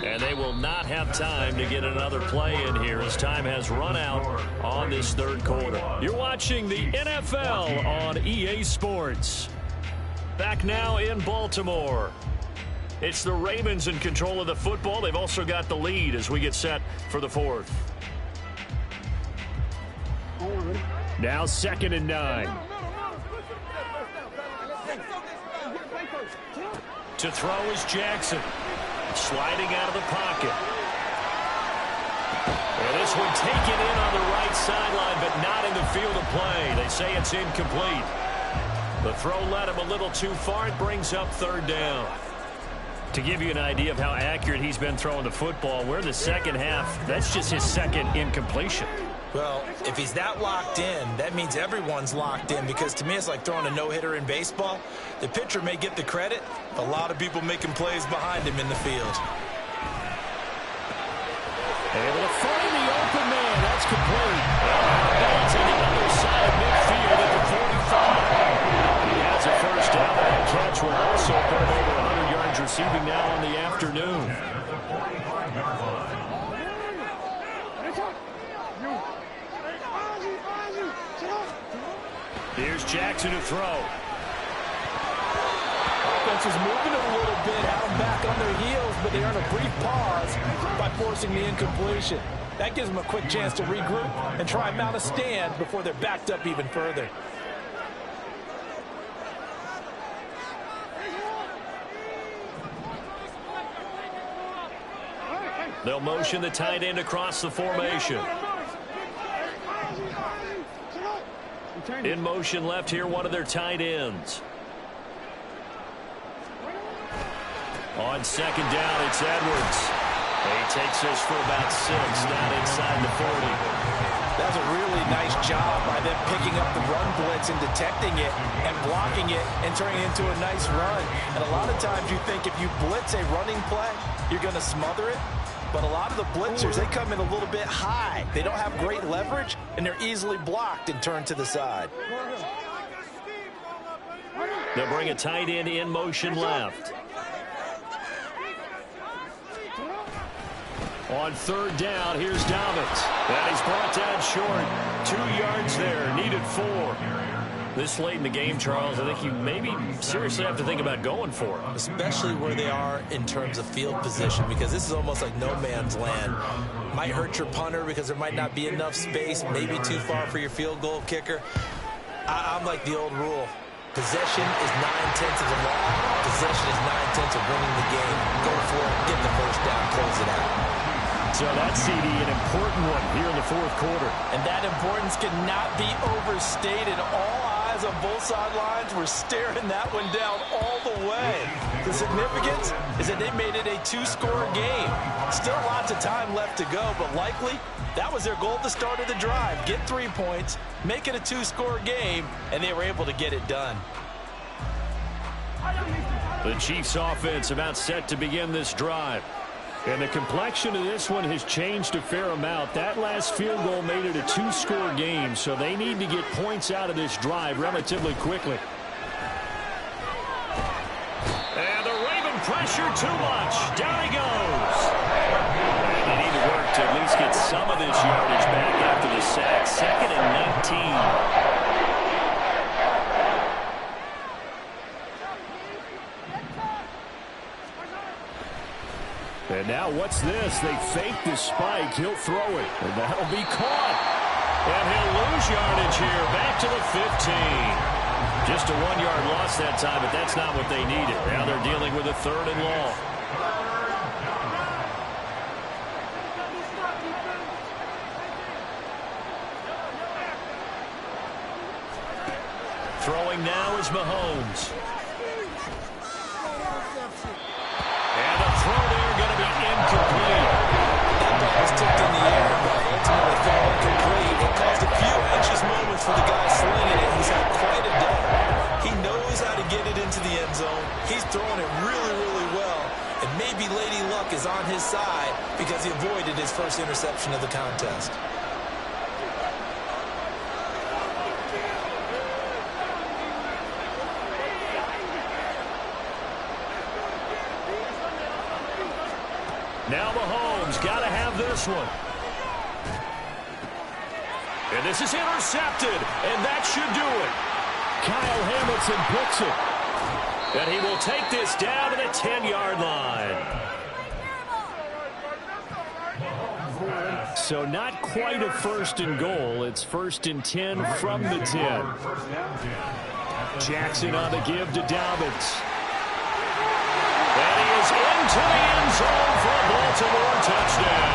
And they will not have time to get another play in here as time has run out on this third quarter. You're watching the NFL on EA Sports. Back now in Baltimore. It's the Ravens in control of the football. They've also got the lead as we get set for the fourth. Now 2nd and 9. To throw is Jackson. Sliding out of the pocket. And this one taken in on the right sideline, but not in the field of play. They say it's incomplete. The throw led him a little too far. It brings up 3rd down. To give you an idea of how accurate he's been throwing the football, we're in the second half. That's just his 2nd incompletion. Well, if he's that locked in, that means everyone's locked in because to me it's like throwing a no-hitter in baseball. The pitcher may get the credit, a lot of people making plays behind him in the field. Able to find the open man. That's complete. That's on the other side of midfield at the 45. He has a first down. That catch will also put him over 100 yards receiving now on the afternoon. Here's Jackson to throw. Offense is moving a little bit, have them back on their heels, but they earn a brief pause by forcing the incompletion. That gives them a quick chance to regroup and try and mount a stand before they're backed up even further. They'll motion the tight end across the formation. In motion left here, one of their tight ends. On 2nd down, it's Edwards. He takes us for about 6 down inside the 40. That's a really nice job by them picking up the run blitz and detecting it and blocking it and turning it into a nice run. And a lot of times you think if you blitz a running play, you're going to smother it. But a lot of the blitzers, they come in a little bit high. They don't have great leverage, and they're easily blocked and turned to the side. They'll bring a tight end in motion left. On 3rd down, here's Dobbins. And he's brought down short. 2 yards there, needed 4. This late in the game, Charles, I think you maybe seriously have to think about going for it. Especially where they are in terms of field position, because this is almost like no man's land. Might hurt your punter because there might not be enough space, maybe too far for your field goal kicker. I'm like the old rule. Possession is 9/10 of the law. Possession is 9/10 of winning the game. Go for it, get the first down, close it out. So that's, CD, an important one here in the fourth quarter. And that importance cannot be overstated. All eyes on both sidelines were staring that one down all the way. The significance is that they made it a two-score game. Still lots of time left to go, but likely that was their goal at the start of the drive. Get 3 points, make it a two-score game, and they were able to get it done. The Chiefs offense about set to begin this drive. And the complexion of this one has changed a fair amount. That last field goal made it a two-score game, so they need to get points out of this drive relatively quickly. And the Raven pressure too much. Down he goes. And they need to work to at least get some of this yardage back after the sack. 2nd and 19. And now what's this? They fake the spike. He'll throw it. And that'll be caught. And he'll lose yardage here. Back to the 15. Just a 1-yard loss that time, but that's not what they needed. Now they're dealing with a 3rd and long. Throwing now is Mahomes. And the throw there going to be incomplete. That ball was tipped in the air, but ultimately fell incomplete. It caused a few anxious moments for the guy slinging it. He's had quite a day. He knows how to get it into the end zone. He's throwing it really, really well. And maybe Lady Luck is on his side because he avoided his first interception of the contest. Now Mahomes got to have this one. And this is intercepted, and that should do it. Kyle Hamilton picks it. And he will take this down to the 10-yard line. So not quite a 1st and goal. It's 1st and 10 from the 10. Jackson on the give to Dobbins. And he is into the end zone for a Baltimore touchdown.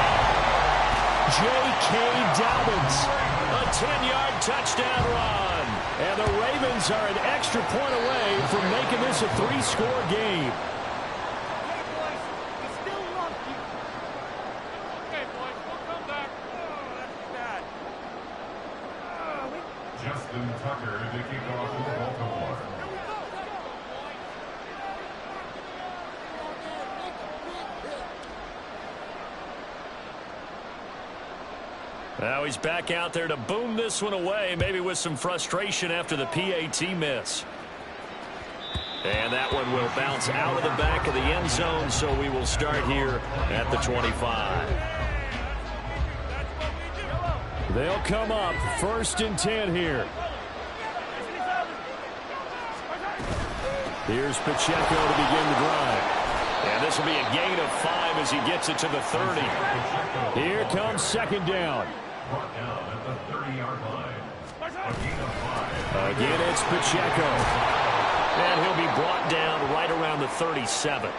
J.K. Dobbins, a 10-yard touchdown run. And the Ravens are an extra point away from making this a 3-score game. Justin Tucker to kick off for Baltimore. Now he's back out there to boom this one away, maybe with some frustration after the PAT miss. And that one will bounce out of the back of the end zone, so we will start here at the 25. They'll come up 1st and 10 here. Here's Pacheco to begin the drive. And this will be a gain of 5 as he gets it to the 30. Here comes 2nd down. Brought down at the 30-yard line. A gain of 5. Again, it's Pacheco. And he'll be brought down right around the 37.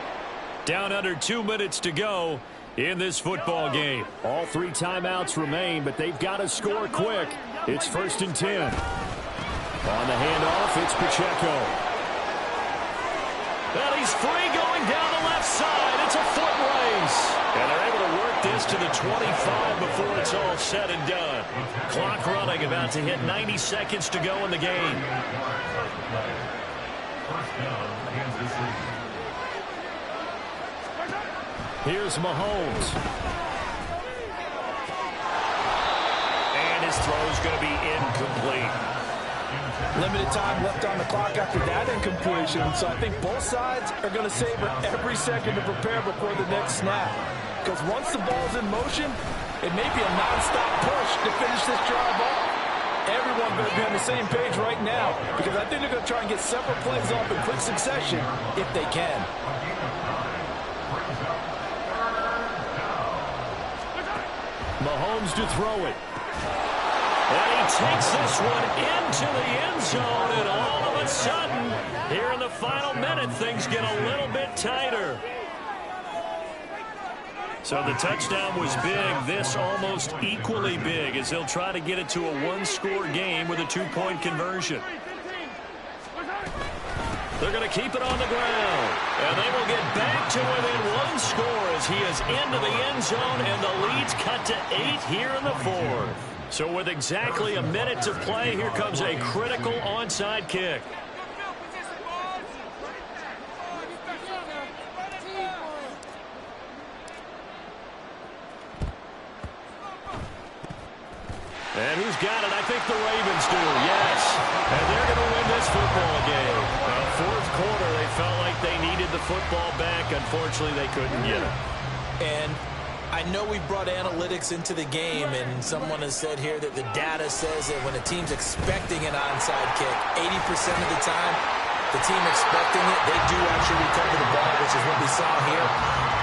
Down under 2 minutes to go in this football game. All 3 timeouts remain, but they've got to score quick. It's 1st and 10. On the handoff, it's Pacheco. And he's free going down the left side. It's a foot race. And they're able to work this to the 25 before it's all said and done. Clock running, about to hit 90 seconds to go in the game. First down, Kansas City. Here's Mahomes. And his throw's going to be incomplete. Limited time left on the clock after that incompletion, so I think both sides are going to savor every second to prepare before the next snap. Because once the ball's in motion, it may be a non-stop push to finish this drive off. Everyone better be on the same page right now, because I think they're going to try and get several plays off in quick succession if they can. Mahomes to throw it. And he takes this one into the end zone, and all of a sudden, here in the final minute, things get a little bit tighter. So the touchdown was big. This almost equally big as they'll try to get it to a one-score game with a two-point conversion. They're going to keep it on the ground. And they will get back to within one score as he is into the end zone, and the lead's cut to 8 here in the fourth. So with exactly a minute to play, here comes a critical onside kick. And who's got it? I think the Ravens do, yes. And they're going to win this football game. Fourth quarter, they felt like they needed the football back. Unfortunately, they couldn't get it. And I know we brought analytics into the game, and someone has said here that the data says that when a team's expecting an onside kick, 80% of the time, the team expecting it, they do actually recover the ball, which is what we saw here.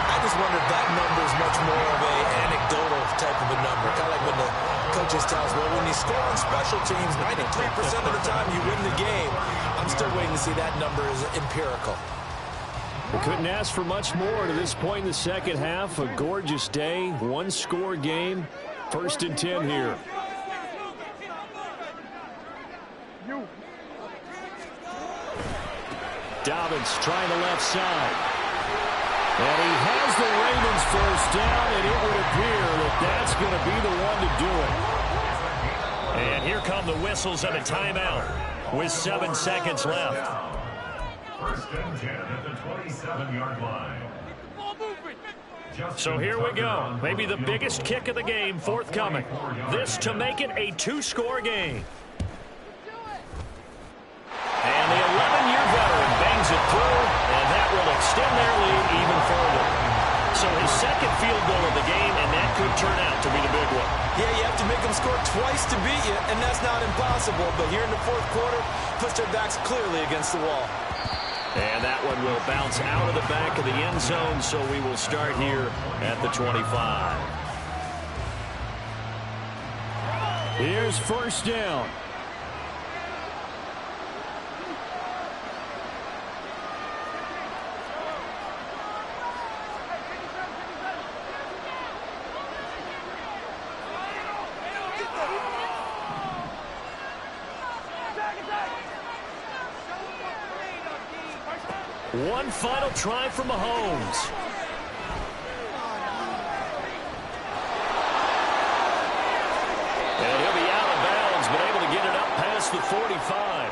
I just wonder if that number is much more of an anecdotal type of a number. Kind of like when the coaches tell us, well, when you score on special teams, 93% of the time you win the game. I'm still waiting to see that number is empirical. We couldn't ask for much more to this point in the second half. A gorgeous day, one-score game. 1st and 10 here. Dobbins trying the left side. And he has the Ravens first down, and it would appear that that's going to be the one to do it. And here come the whistles and a timeout with 7 seconds left. 1st and 10 at the 27-yard line. So here we go. Maybe the biggest kick of the game forthcoming. This to make it a 2-score game. And the 11-year veteran bangs it through, and that will extend their lead even further. So his second field goal of the game, and that could turn out to be the big one. Yeah, you have to make them score twice to beat you, and that's not impossible. But here in the fourth quarter, puts their backs clearly against the wall. And that one will bounce out of the back of the end zone, so we will start here at the 25. Here's 1st down. One final try for Mahomes. And he'll be out of bounds, but able to get it up past the 45.